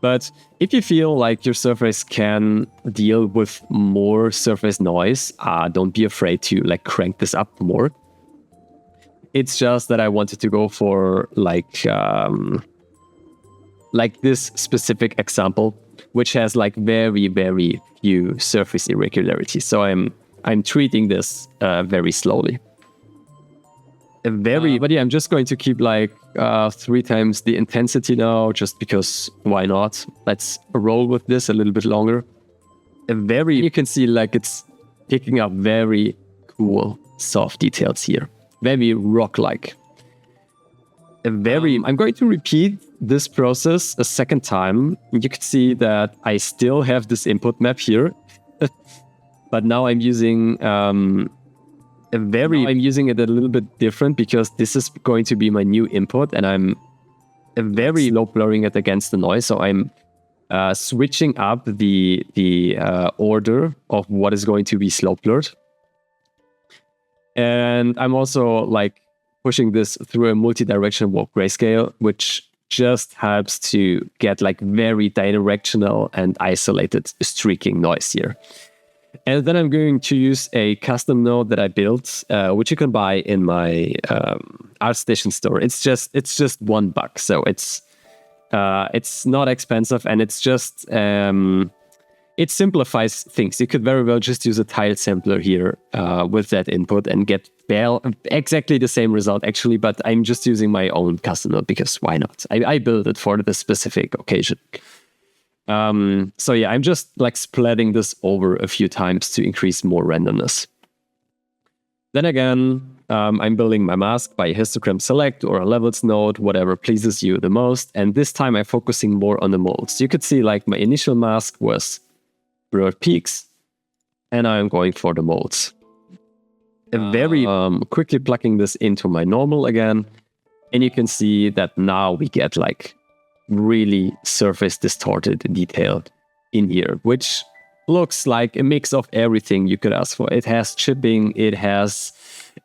But if you feel like your surface can deal with more surface noise, don't be afraid to like crank this up more. It's just that I wanted to go for like this specific example, which has like very, very few surface irregularities. So I'm treating this very slowly. But yeah, I'm just going to keep like 3 times the intensity now, just because why not? Let's roll with this a little bit longer. You can see like it's picking up very cool soft details here, very rock-like. I'm going to repeat this process a second time. You can see that I still have this input map here, but now I'm using I'm using it a little bit different, because this is going to be my new input, and I'm very slow blurring it against the noise. So I'm switching up the order of what is going to be slope blurred. And I'm also like pushing this through a multi-directional warp grayscale, which just helps to get like very directional and isolated streaking noise here. And then I'm going to use a custom node that I built, which you can buy in my ArtStation store. It's just $1, so it's not expensive, and it's just it simplifies things. You could very well just use a tile sampler here with that input and get exactly the same result actually. But I'm just using my own custom node, because why not? I built it for this specific occasion. So yeah, I'm just like splitting this over a few times to increase more randomness. Then again, I'm building my mask by a histogram select or a levels node, whatever pleases you the most. And this time I'm focusing more on the molds. You could see like my initial mask was blurred peaks, and I'm going for the molds. Very quickly plugging this into my normal again, and you can see that now we get like really surface distorted detail in here, which looks like a mix of everything you could ask for. It has chipping, it has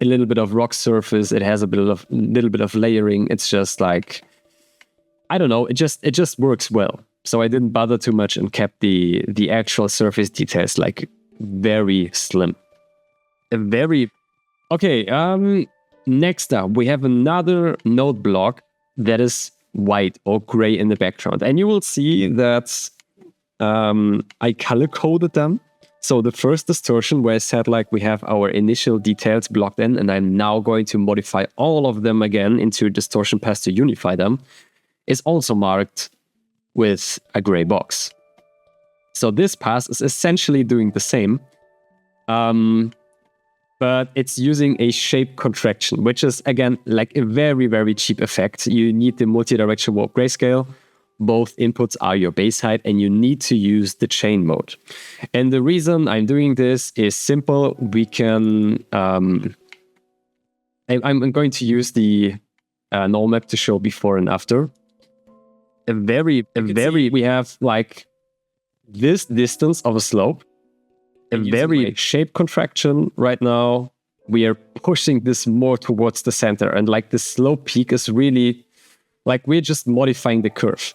a little bit of rock surface, it has a little bit of layering. It's just like, I don't know, it just works well. So I didn't bother too much and kept the actual surface details like very slim. Okay, next up we have another node block that is white or gray in the background, and you will see that I color coded them So the first distortion where I said like we have our initial details blocked in, and I'm now going to modify all of them again into a distortion path to unify them, is also marked with a gray box. So this pass is essentially doing the same, but it's using a shape contraction, which is, again, like a very, very cheap effect. You need the multi-direction warp grayscale. Both inputs are your base height, and you need to use the chain mode. And the reason I'm doing this is simple. We can... I'm going to use the null map to show before and after. We have like this distance of a slope, a very shape contraction right now. We are pushing this more towards the center, and like the slope peak is really like we're just modifying the curve,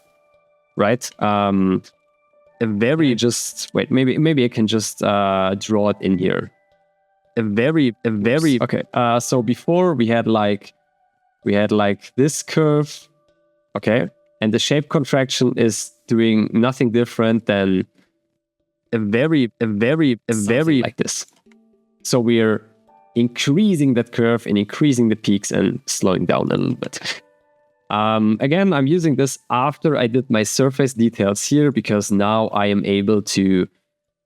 right? Maybe I can just draw it in here. Okay. So before we had like this curve, okay. And the shape contraction is doing nothing different than a very like this. So we're increasing that curve and increasing the peaks and slowing down a little bit. Again, I'm using this after I did my surface details here, because now I am able to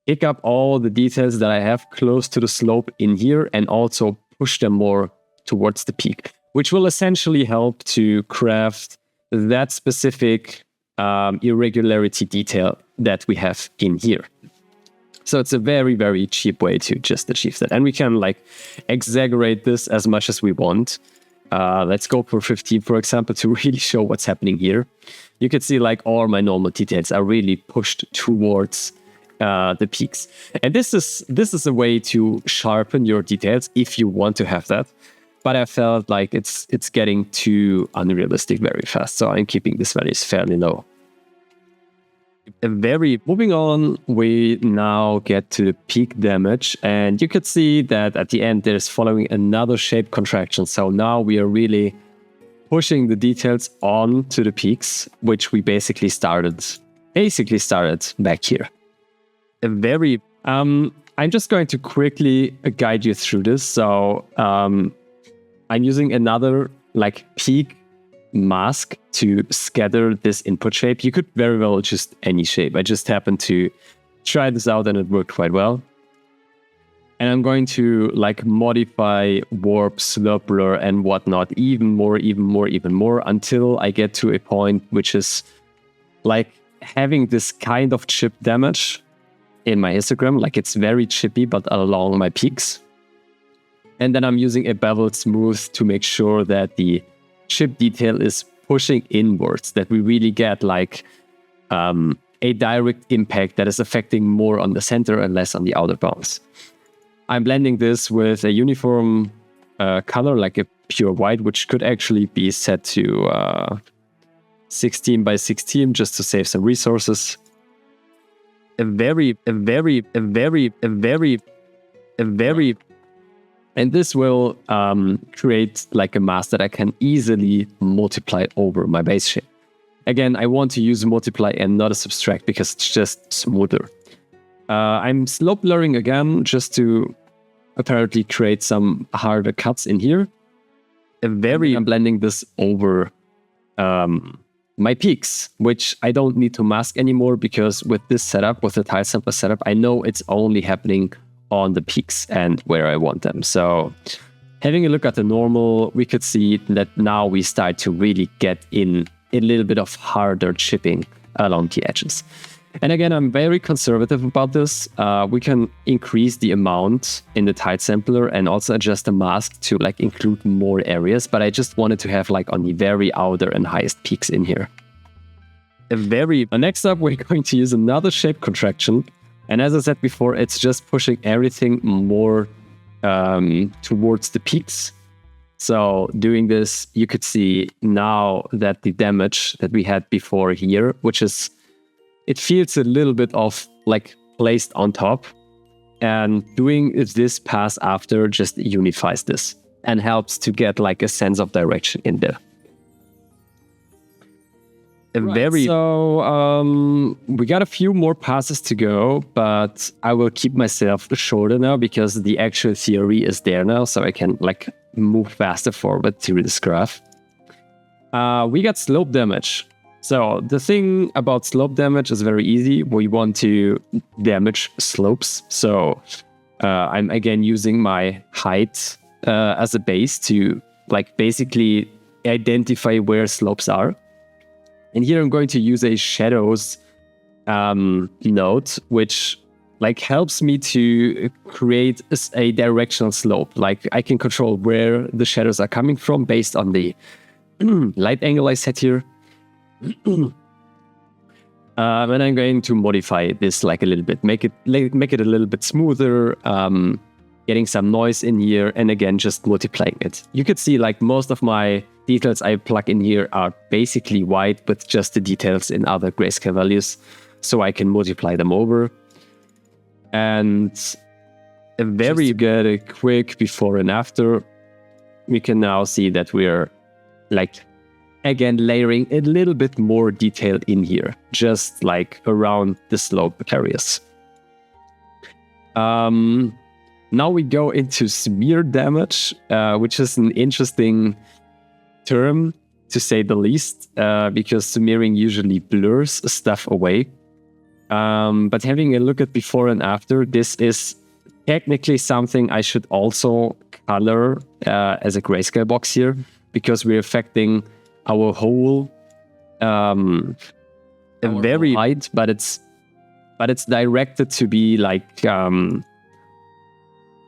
pick up all the details that I have close to the slope in here and also push them more towards the peak, which will essentially help to craft that specific irregularity detail that we have in here. So it's a very, very cheap way to just achieve that. And we can like exaggerate this as much as we want. Let's go for 15, for example, to really show what's happening here. You can see like all my normal details are really pushed towards the peaks. And this is a way to sharpen your details if you want to have that. But I felt like it's getting too unrealistic very fast, so I'm keeping these values fairly low. Moving on, we now get to the peak damage, and you could see that at the end there's following another shape contraction. So now we are really pushing the details on to the peaks, which we basically started back here. I'm just going to quickly guide you through this. So I'm using another like peak mask to scatter this input shape. You could very well just any shape. I just happened to try this out and it worked quite well. And I'm going to like modify warp, slope, blur, and whatnot even more until I get to a point which is like having this kind of chip damage in my histogram. Like it's very chippy, but along my peaks. And then I'm using a beveled smooth to make sure that the chip detail is pushing inwards, that we really get like a direct impact that is affecting more on the center and less on the outer bounds. I'm blending this with a uniform color, like a pure white, which could actually be set to 16 by 16 just to save some resources. And this will create like a mask that I can easily multiply over my base shape. Again, I want to use multiply and not a subtract because it's just smoother. I'm slope blurring again just to apparently create some harder cuts in here. I'm blending this over my peaks, which I don't need to mask anymore because with this setup, with the tile sampler setup, I know it's only happening on the peaks and where I want them. So having a look at the normal, we could see that now we start to really get in a little bit of harder chipping along the edges. And again, I'm very conservative about this. We can increase the amount in the tile sampler and also adjust the mask to like include more areas, but I just wanted to have like on the very outer and highest peaks in here. Next up, we're going to use another shape contraction. And as I said before, it's just pushing everything more towards the peaks. So doing this, you could see now that the damage that we had before here, which is, it feels a little bit of like placed on top. And doing this pass after just unifies this and helps to get like a sense of direction in there. So we got a few more passes to go, but I will keep myself shorter now because the actual theory is there now, so I can like move faster forward through this graph. We got slope damage. So the thing about slope damage is very easy. We want to damage slopes. So I'm again using my height as a base to like basically identify where slopes are. And here I'm going to use a shadows node, which like helps me to create a directional slope. Like I can control where the shadows are coming from based on the light angle I set here. And I'm going to modify this like a little bit, make it a little bit smoother, getting some noise in here, and again just multiplying it. You could see like most of my details I plug in here are basically white with just the details in other grayscale values, so I can multiply them over. And very good, a quick before and after. We can now see that we're like again layering a little bit more detail in here, just like around the slope areas. Now we go into smear damage, which is an interesting term to say the least, because smearing usually blurs stuff away. But having a look at before and after, this is technically something I should also color as a grayscale box here, because we're affecting our whole very light, but it's directed to be like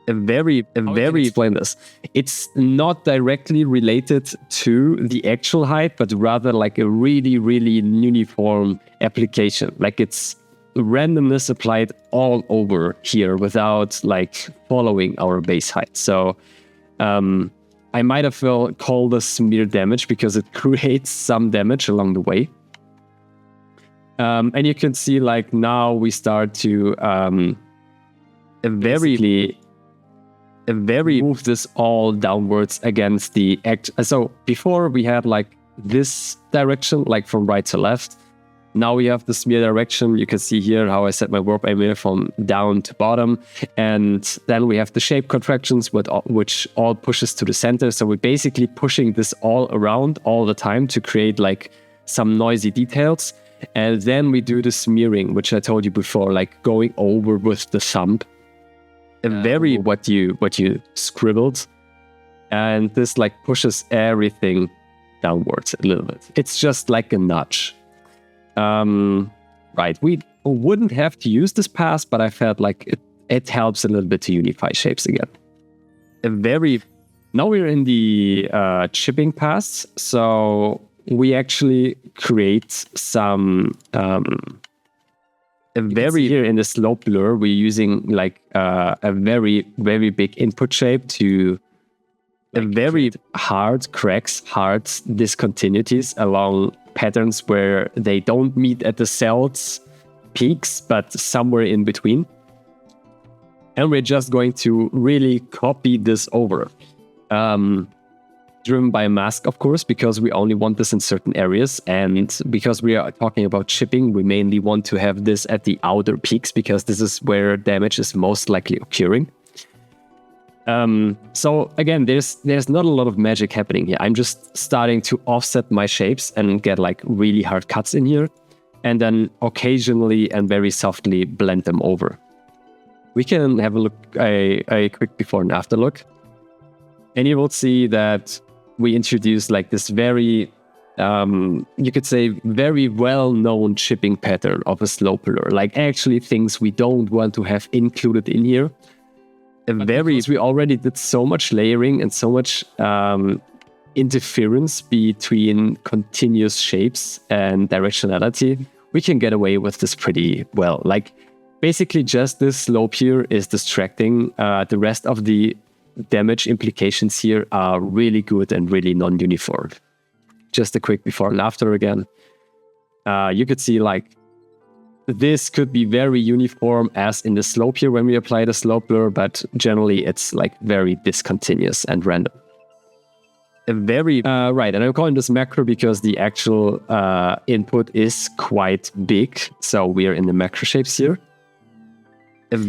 explain this. It's not directly related to the actual height, but rather like a really, really uniform application. Like it's randomness applied all over here without like following our base height. So I might have called this smear damage because it creates some damage along the way. And you can see like now we start to move this all downwards against the act. So before we had like this direction, like from right to left. Now we have the smear direction. You can see here how I set my warp emitter from down to bottom. And then we have the shape contractions, which all pushes to the center. So we're basically pushing this all around all the time to create like some noisy details. And then we do the smearing, which I told you before, like going over with the thumb. What you scribbled, and this like pushes everything downwards a little bit. It's just like a nudge. Right, we wouldn't have to use this pass, but I felt like it helps a little bit to unify shapes again. Now we're in the chipping pass, so we actually create some here in the slope blur, we're using like a very, very big input shape to very hard cracks, hard discontinuities along patterns where they don't meet at the cell's peaks, but somewhere in between. And we're just going to really copy this over. Driven by a mask, of course, because we only want this in certain areas. And because we are talking about chipping, we mainly want to have this at the outer peaks, because this is where damage is most likely occurring. So again, there's not a lot of magic happening here. I'm just starting to offset my shapes and get like really hard cuts in here, and then occasionally and very softly blend them over. We can have a look, a quick before and after look. And you will see that we introduced like this very, you could say, very well-known chipping pattern of a slope blur. Like actually things we don't want to have included in here. Because we already did so much layering and so much interference between continuous shapes and directionality, we can get away with this pretty well. Like basically just this slope here is distracting. The rest of the damage implications here are really good and really non-uniform. Just a quick before and after again. You could see like this could be very uniform as in the slope here when we apply the slope blur, but generally it's like very discontinuous and random. Right, and I'm calling this macro because the actual input is quite big. So we're in the macro shapes here. Now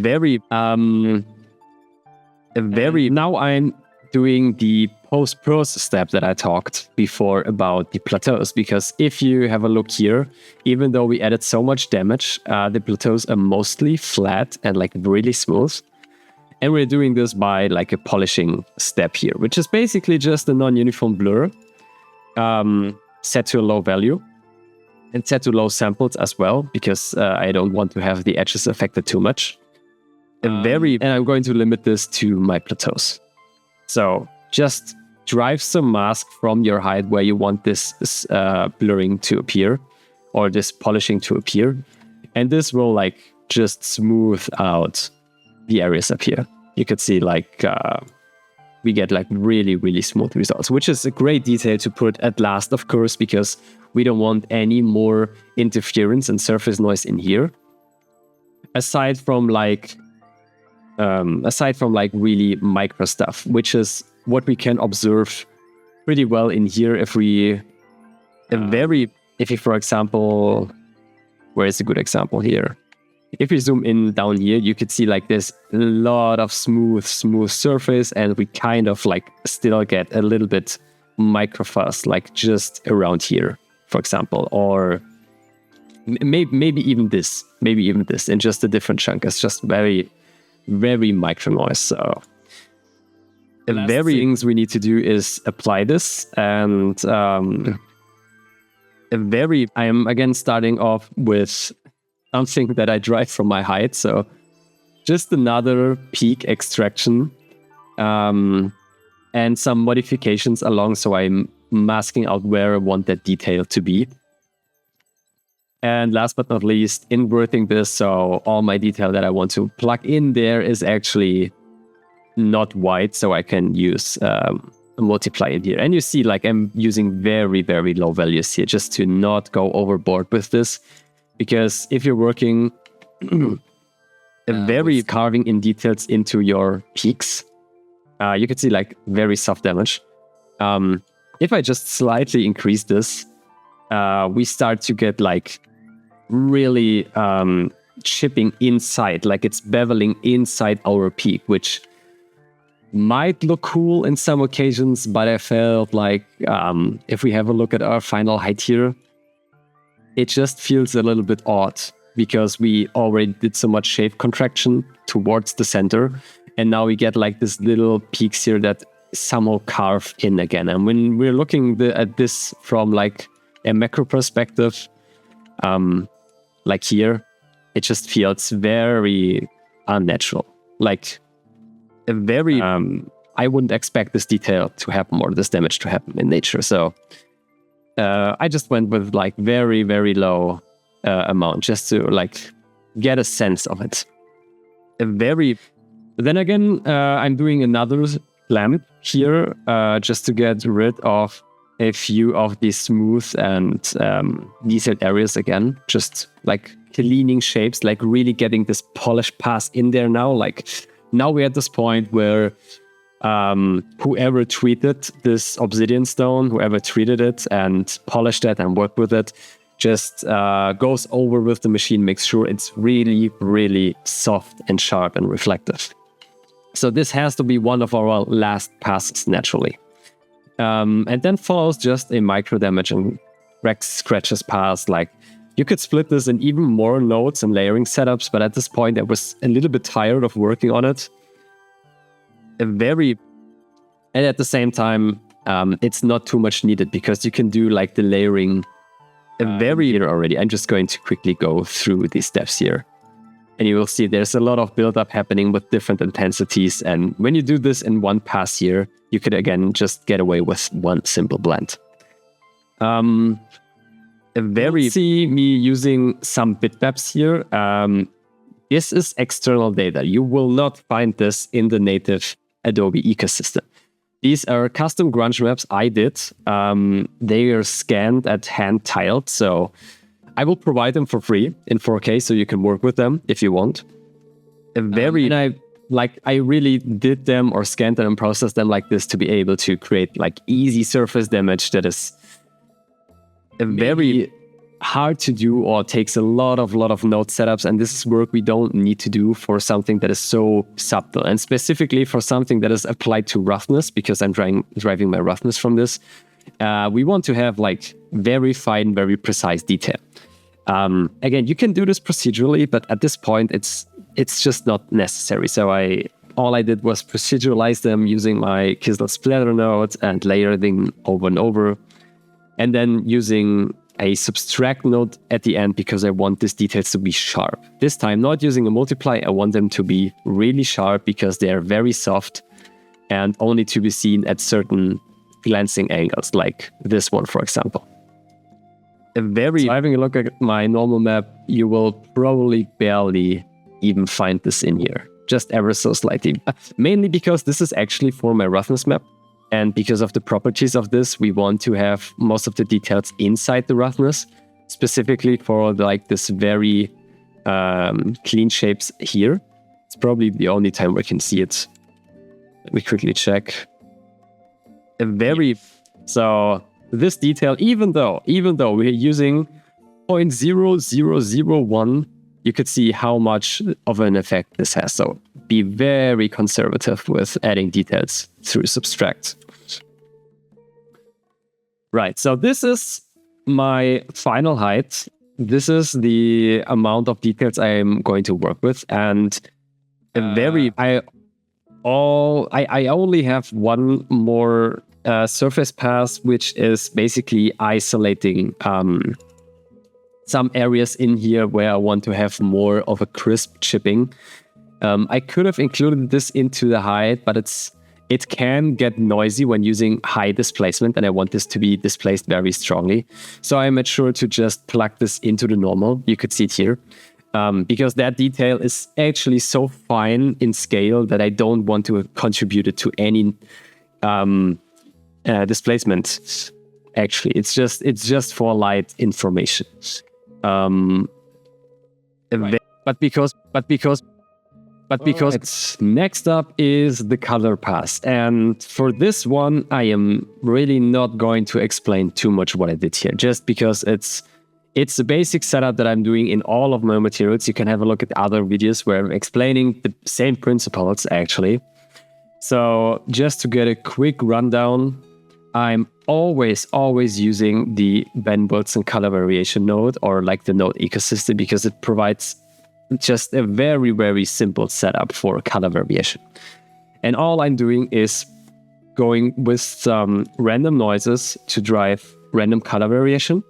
I'm doing the post-process step that I talked before about the plateaus, because if you have a look here, even though we added so much damage, the plateaus are mostly flat and like really smooth. And we're doing this by like a polishing step here, which is basically just a non-uniform blur set to a low value and set to low samples as well, because I don't want to have the edges affected too much. And I'm going to limit this to my plateaus. So just drive some mask from your height where you want this blurring to appear, or this polishing to appear. And this will like just smooth out the areas up here. You could see like we get like really, really smooth results, which is a great detail to put at last, of course, because we don't want any more interference and surface noise in here. Aside from like really micro stuff, which is what we can observe pretty well in here. If we, for example, where is a good example here? If we zoom in down here, you could see like there's a lot of smooth surface, and we kind of like still get a little bit micro fuzz, like just around here, for example, or maybe even this in just a different chunk. It's just very, very micro noise. So the things we need to do is apply this, and I am again starting off with something that I drive from my height. So just another peak extraction and some modifications along. So I'm masking out where I want that detail to be. And last but not least, inverting this. So all my detail that I want to plug in there is actually not white. So I can use a multiply in here. And you see like I'm using very, very low values here just to not go overboard with this. Because if you're working with carving in details into your peaks, you can see like very soft damage. If I just slightly increase this, we start to get like really chipping inside, like it's beveling inside our peak, which might look cool in some occasions, but I felt like if we have a look at our final height here, it just feels a little bit odd because we already did so much shape contraction towards the center. And now we get like this little peaks here that somehow carve in again. And when we're looking at this from like a macro perspective, like here, it just feels very unnatural. Like a very, I wouldn't expect this detail to happen or this damage to happen in nature. So I just went with like very, very low amount just to like get a sense of it. Then again, I'm doing another lamp here just to get rid of a few of these smooth and detailed areas again. Just like cleaning shapes, like really getting this polish pass in there now. Like now we're at this point where whoever treated this obsidian stone, whoever treated it and polished it and worked with it, just goes over with the machine, makes sure it's really, really soft and sharp and reflective. So this has to be one of our last passes naturally. And then follows just a micro damage and scratches pass. Like you could split this in even more nodes and layering setups, but at this point I was a little bit tired of working on it. And at the same time, it's not too much needed because you can do like the layering here already. I'm just going to quickly go through these steps here. And you will see there's a lot of buildup happening with different intensities. And when you do this in one pass here, you could again just get away with one simple blend. You'll see me using some bitmaps here. This is external data. You will not find this in the native Adobe ecosystem. These are custom grunge maps I did. They are scanned and hand-tiled, so I will provide them for free in 4K, so you can work with them if you want. And I like I really did them or scanned them and processed them like this to be able to create like easy surface damage that is very hard to do or takes a lot of node setups. And this is work we don't need to do for something that is so subtle, and specifically for something that is applied to roughness, because I'm driving my roughness from this. We want to have like very fine, very precise detail. Again, you can do this procedurally, but at this point, it's just not necessary. So all I did was proceduralize them using my Kisel splatter node and layer them over and over, and then using a subtract node at the end because I want these details to be sharp. This time, not using a multiply, I want them to be really sharp because they are very soft and only to be seen at certain glancing angles, like this one, for example. So having a look at my normal map, you will probably barely even find this in here, just ever so slightly. Mainly because this is actually for my roughness map, and because of the properties of this, we want to have most of the details inside the roughness, specifically for like this very clean shapes here. It's probably the only time we can see it. Let me quickly check. So this detail, even though we're using 0.0001, you could see how much of an effect this has. So be very conservative with adding details through subtract. Right, so this is my final height. This is the amount of details I am going to work with, and I only have one more surface pass, which is basically isolating some areas in here where I want to have more of a crisp chipping. I could have included this into the height, but it can get noisy when using high displacement, and I want this to be displaced very strongly. So I made sure to just plug this into the normal. You could see it here. Because that detail is actually so fine in scale that I don't want to contribute it to any displacement. Actually, it's just for light information. Right. But because it's next up is the color pass, and for this one I am really not going to explain too much what I did here, just because it's a basic setup that I'm doing in all of my materials. You can have a look at other videos where I'm explaining the same principles actually. So just to get a quick rundown, I'm always using the Ben Wilson color variation node, or like the node ecosystem, because it provides just a very, very simple setup for color variation. And all I'm doing is going with some random noises to drive random color variation.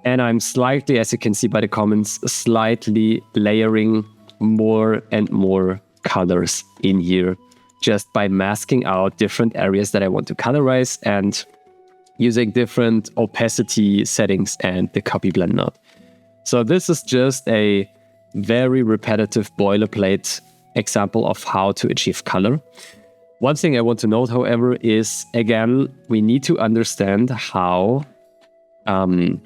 And I'm slightly, as you can see by the comments, slightly layering more and more colors in here, just by masking out different areas that I want to colorize and using different opacity settings and the copy blend node. So this is just a very repetitive boilerplate example of how to achieve color. One thing I want to note, however, is, again, we need to understand how the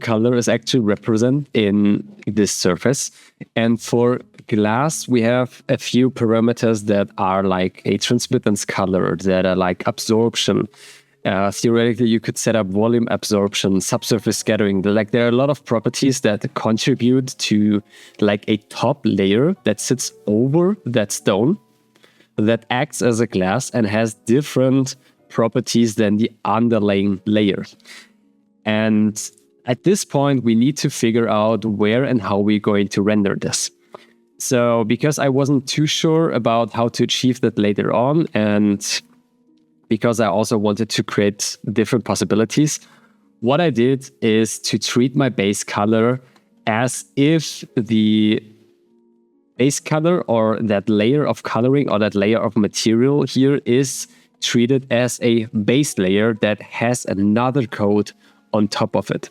color is actually represented in this surface. And for glass, we have a few parameters that are like a transmittance color, that are like absorption. Theoretically, you could set up volume absorption, subsurface scattering. There are a lot of properties that contribute to like a top layer that sits over that stone that acts as a glass and has different properties than the underlying layer. And at this point, we need to figure out where and how we're going to render this. So because I wasn't too sure about how to achieve that later on, and because I also wanted to create different possibilities, what I did is to treat my base color as if the base color, or that layer of coloring, or that layer of material here, is treated as a base layer that has another coat on top of it.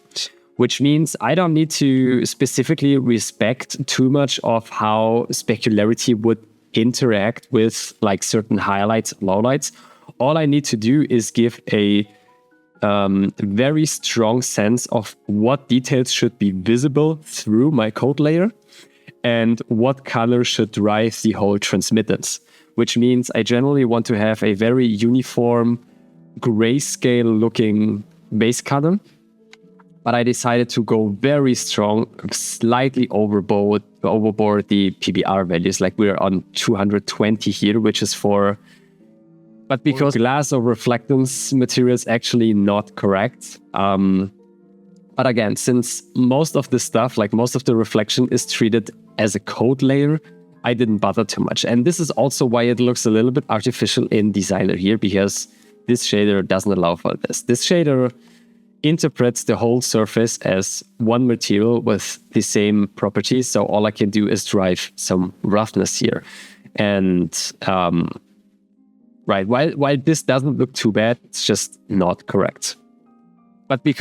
Which means I don't need to specifically respect too much of how specularity would interact with like certain highlights, lowlights. All I need to do is give a very strong sense of what details should be visible through my code layer. and what color should drive the whole transmittance, which means I generally want to have a very uniform grayscale looking base color. But I decided to go very strong, slightly overboard the PBR values. Like we're on 220 here, which is but because glass or reflectance material is actually not correct. But again, since most of the stuff, like most of the reflection is treated as a coat layer, I didn't bother too much. And this is also why it looks a little bit artificial in Designer here, because this shader doesn't allow for this. This shader interprets the whole surface as one material with the same properties. So all I can do is drive some roughness here. And right, while this doesn't look too bad, it's just not correct. But to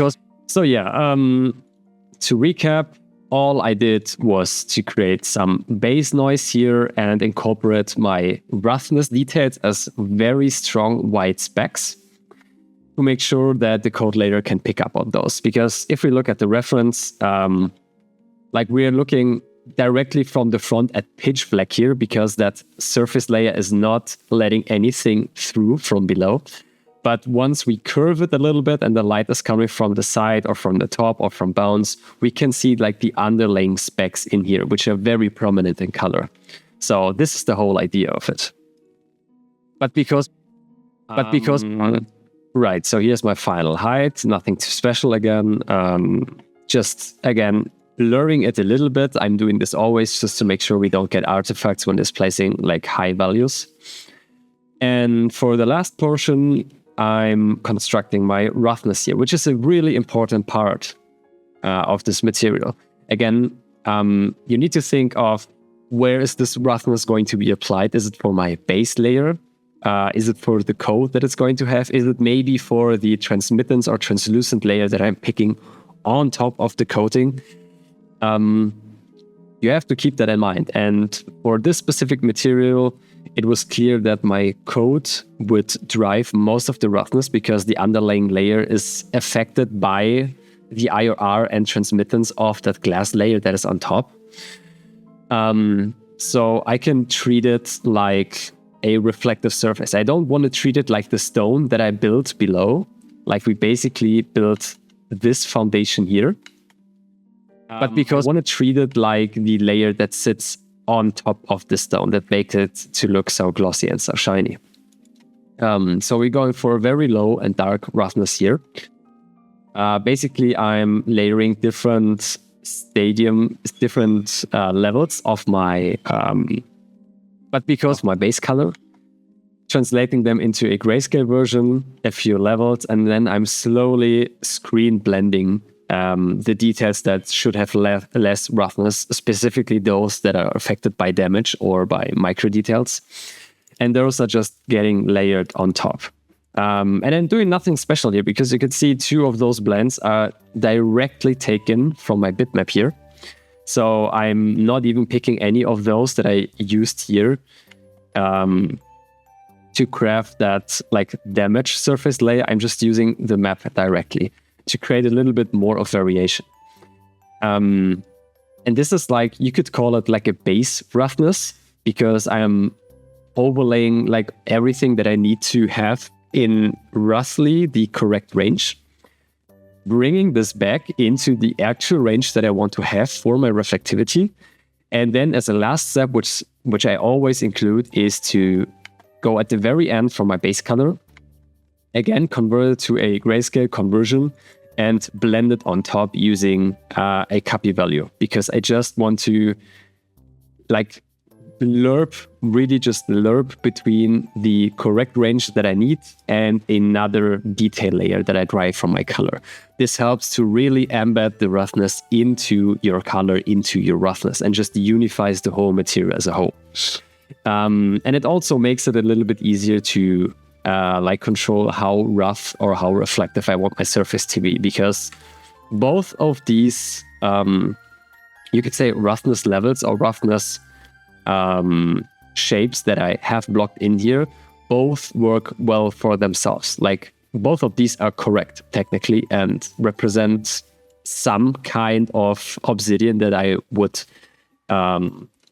recap, all I did was to create some base noise here and incorporate my roughness details as very strong white specks to make sure that the code layer can pick up on those. Because if we look at the reference, we're looking directly from the front at pitch black here, because that surface layer is not letting anything through from below. But once we curve it a little bit and the light is coming from the side or from the top or from bounce, we can see like the underlying specks in here, which are very prominent in color. So this is the whole idea of it. Right, so here's my final height, nothing too special again. Just, again, blurring it a little bit. I'm doing this always just to make sure we don't get artifacts when displacing like high values. And for the last portion, I'm constructing my roughness here, which is a really important part of this material. Again, you need to think of where is this roughness going to be applied? Is it for my base layer? Is it for the coat that it's going to have? Is it maybe for the transmittance or translucent layer that I'm picking on top of the coating? You have to keep that in mind. And for this specific material, it was clear that my coat would drive most of the roughness because the underlying layer is affected by the IOR and transmittance of that glass layer that is on top. So I can treat it like a reflective surface. I don't want to treat it like the stone that I built below. Like we basically built this foundation here. But because I want to treat it like the layer that sits on top of the stone that makes it to look so glossy and so shiny. So we're going for a very low and dark roughness here. Basically, I'm layering different levels of my, but because of my base color, translating them into a grayscale version, a few levels, and then I'm slowly screen blending the details that should have less roughness, specifically those that are affected by damage or by micro details. And those are just getting layered on top. And I'm doing nothing special here because you can see two of those blends are directly taken from my bitmap here. So I'm not even picking any of those that I used here to craft that like damage surface layer. I'm just using the map directly to create a little bit more of variation. And this is like, you could call it like a base roughness because I am overlaying like everything that I need to have in roughly the correct range, bringing this back into the actual range that I want to have for my reflectivity. And then as a last step, which I always include, is to go at the very end from my base color, again, convert it to a grayscale conversion and blend it on top using a copy value, because I just want to like really just lerp between the correct range that I need and another detail layer that I drive from my color. This helps to really embed the roughness into your color, into your roughness, and just unifies the whole material as a whole. And it also makes it a little bit easier to like control how rough or how reflective I want my surface to be, because both of these, you could say roughness levels or roughness shapes that I have blocked in here, both work well for themselves. Like both of these are correct technically and represent some kind of obsidian that I would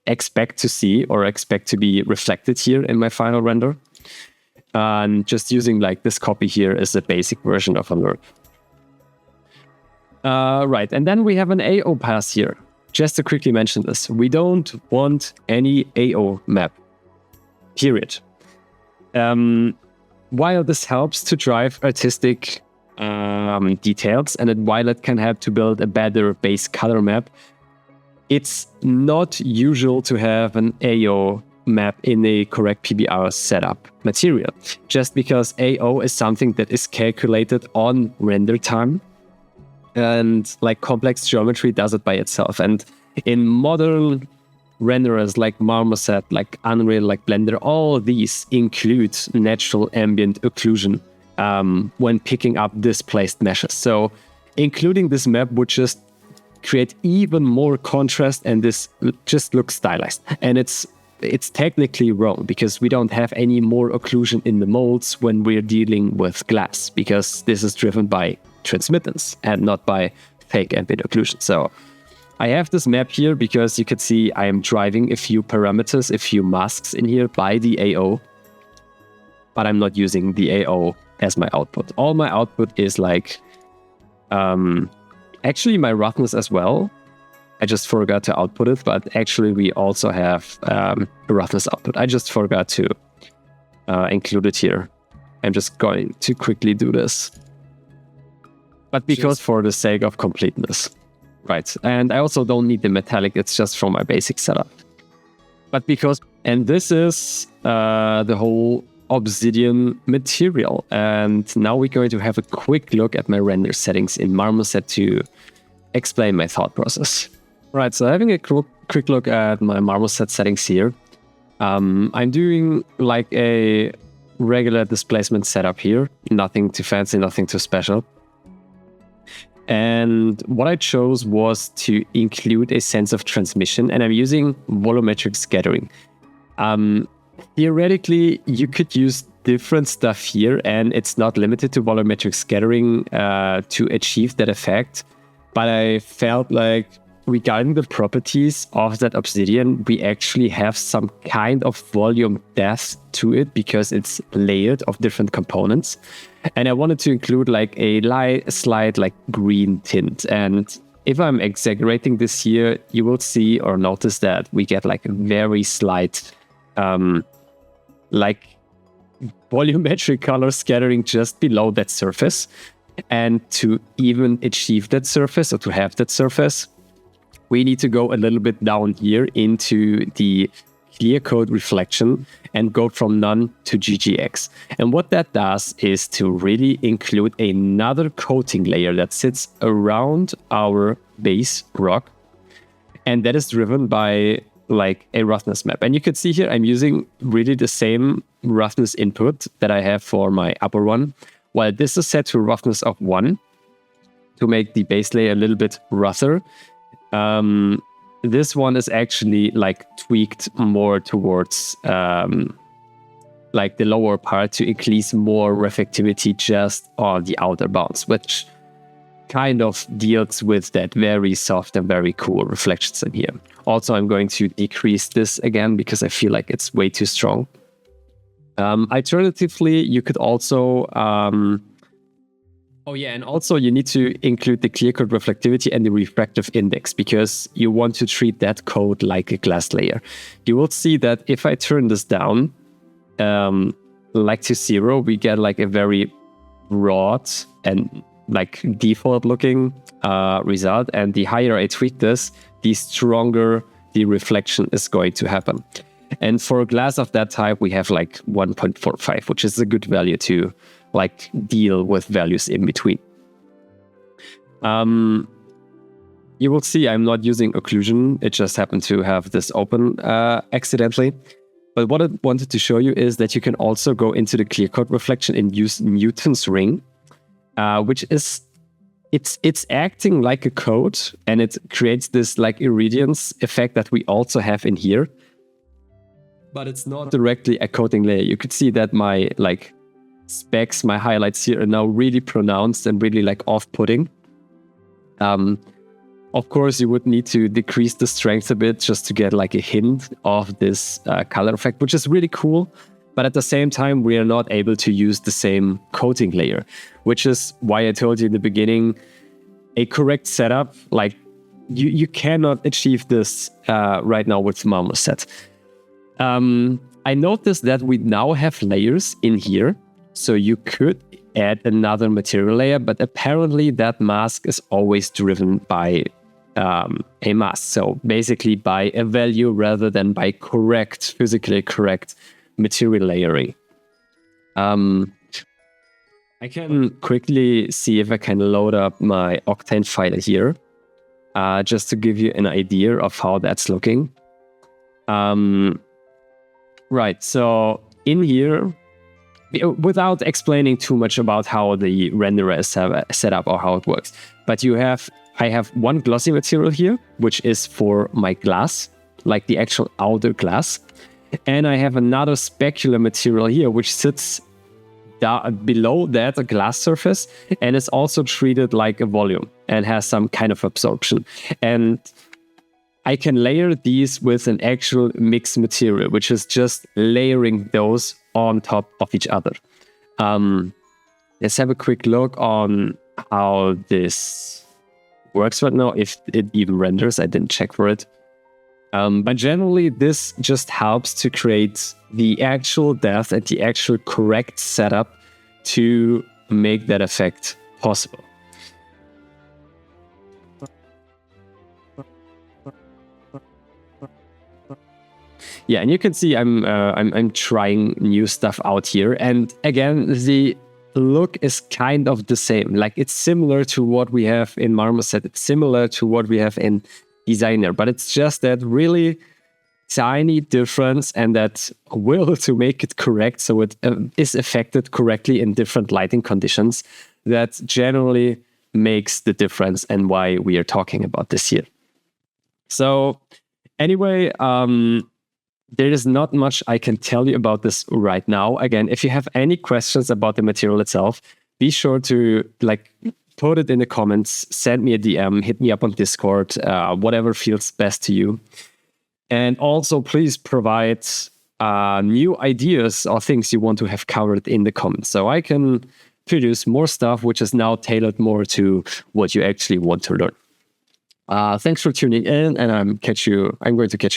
expect to see or expect to be reflected here in my final render. And just using like this copy here is a basic version of Unlearn. Right, and then we have an AO pass here. Just to quickly mention this, we don't want any AO map, period. While this helps to drive artistic details, and while it can help to build a better base color map, it's not usual to have an AO map in a correct PBR setup material, just because AO is something that is calculated on render time, and like complex geometry does it by itself. And in modern renderers like Marmoset, like Unreal, like Blender, all these include natural ambient occlusion when picking up displaced meshes. So including this map would just create even more contrast, and this just looks stylized. And it's technically wrong, because we don't have any more occlusion in the molds when we're dealing with glass, because this is driven by transmittance and not by fake ambient occlusion. So I have this map here because you can see I am driving a few parameters, a few masks in here by the AO, but I'm not using the AO as my output. All my output is like, actually my roughness as well. I just forgot to output it, but actually we also have a roughness output. I just forgot to include it here. I'm just going to quickly do this. But because for the sake of completeness. Right, and I also don't need the metallic, it's just from my basic setup. But because, and this is the whole Obsidian material. And now we're going to have a quick look at my render settings in Marmoset to explain my thought process. Right, so having a quick look at my Marmoset settings here. I'm doing like a regular displacement setup here. Nothing too fancy, nothing too special. And what I chose was to include a sense of transmission, and I'm using volumetric scattering. Theoretically, you could use different stuff here, and it's not limited to volumetric scattering to achieve that effect. But I felt like regarding the properties of that obsidian, we actually have some kind of volume depth to it because it's layered of different components. And I wanted to include like a slight like green tint. And if I'm exaggerating this here, you will see or notice that we get like a very slight like volumetric color scattering just below that surface. And to even achieve that surface, or to have that surface, we need to go a little bit down here into the clear coat reflection and go from none to GGX. And what that does is to really include another coating layer that sits around our base rock. And that is driven by like a roughness map. And you can see here, I'm using really the same roughness input that I have for my upper one. While this is set to a roughness of 1 to make the base layer a little bit rougher. This one is actually like tweaked more towards like the lower part to increase more reflectivity just on the outer bounds, which kind of deals with that very soft and very cool reflections in here. Also, I'm going to decrease this again because I feel like it's way too strong. Alternatively, you could also and also you need to include the clear coat reflectivity and the refractive index because you want to treat that coat like a glass layer. You will see that if I turn this down like to 0, we get like a very broad and like default looking result. And the higher I tweak this, the stronger the reflection is going to happen. And for a glass of that type, we have like 1.45, which is a good value to like deal with values in between. You will see I'm not using occlusion. It just happened to have this open accidentally. But what I wanted to show you is that you can also go into the clear coat reflection and use Newton's ring, which is it's acting like a coat, and it creates this like iridescent effect that we also have in here. But it's not directly a coating layer. You could see that my like specs, my highlights here are now really pronounced and really like off-putting. Of course, you would need to decrease the strength a bit just to get like a hint of this color effect, which is really cool. But at the same time, we are not able to use the same coating layer, which is why I told you in the beginning, a correct setup, like you cannot achieve this right now with Marmoset. I noticed that we now have layers in here, so you could add another material layer, but apparently that mask is always driven by a mask. So basically by a value rather than by physically correct material layering. I can quickly see if I can load up my Octane file here, just to give you an idea of how that's looking. Right, so in here, without explaining too much about how the renderer is set up or how it works, but I have one glossy material here, which is for my glass, like the actual outer glass. And I have another specular material here, which sits below that glass surface and is also treated like a volume and has some kind of absorption. And I can layer these with an actual mixed material, which is just layering those on top of each other. Let's have a quick look on how this works right now, if it even renders. I didn't check for it. But generally, this just helps to create the actual depth and the actual correct setup to make that effect possible. Yeah, and you can see I'm trying new stuff out here, and again, the look is kind of the same. Like, it's similar to what we have in Marmoset. It's similar to what we have in Designer, but it's just that really tiny difference and that will to make it correct so it is affected correctly in different lighting conditions that generally makes the difference and why we are talking about this here. So anyway, there is not much I can tell you about this right now. Again, if you have any questions about the material itself, be sure to put it in the comments, send me a DM, hit me up on Discord, whatever feels best to you. And also, please provide new ideas or things you want to have covered in the comments, so I can produce more stuff which is now tailored more to what you actually want to learn. Thanks for tuning in, and I'm going to catch you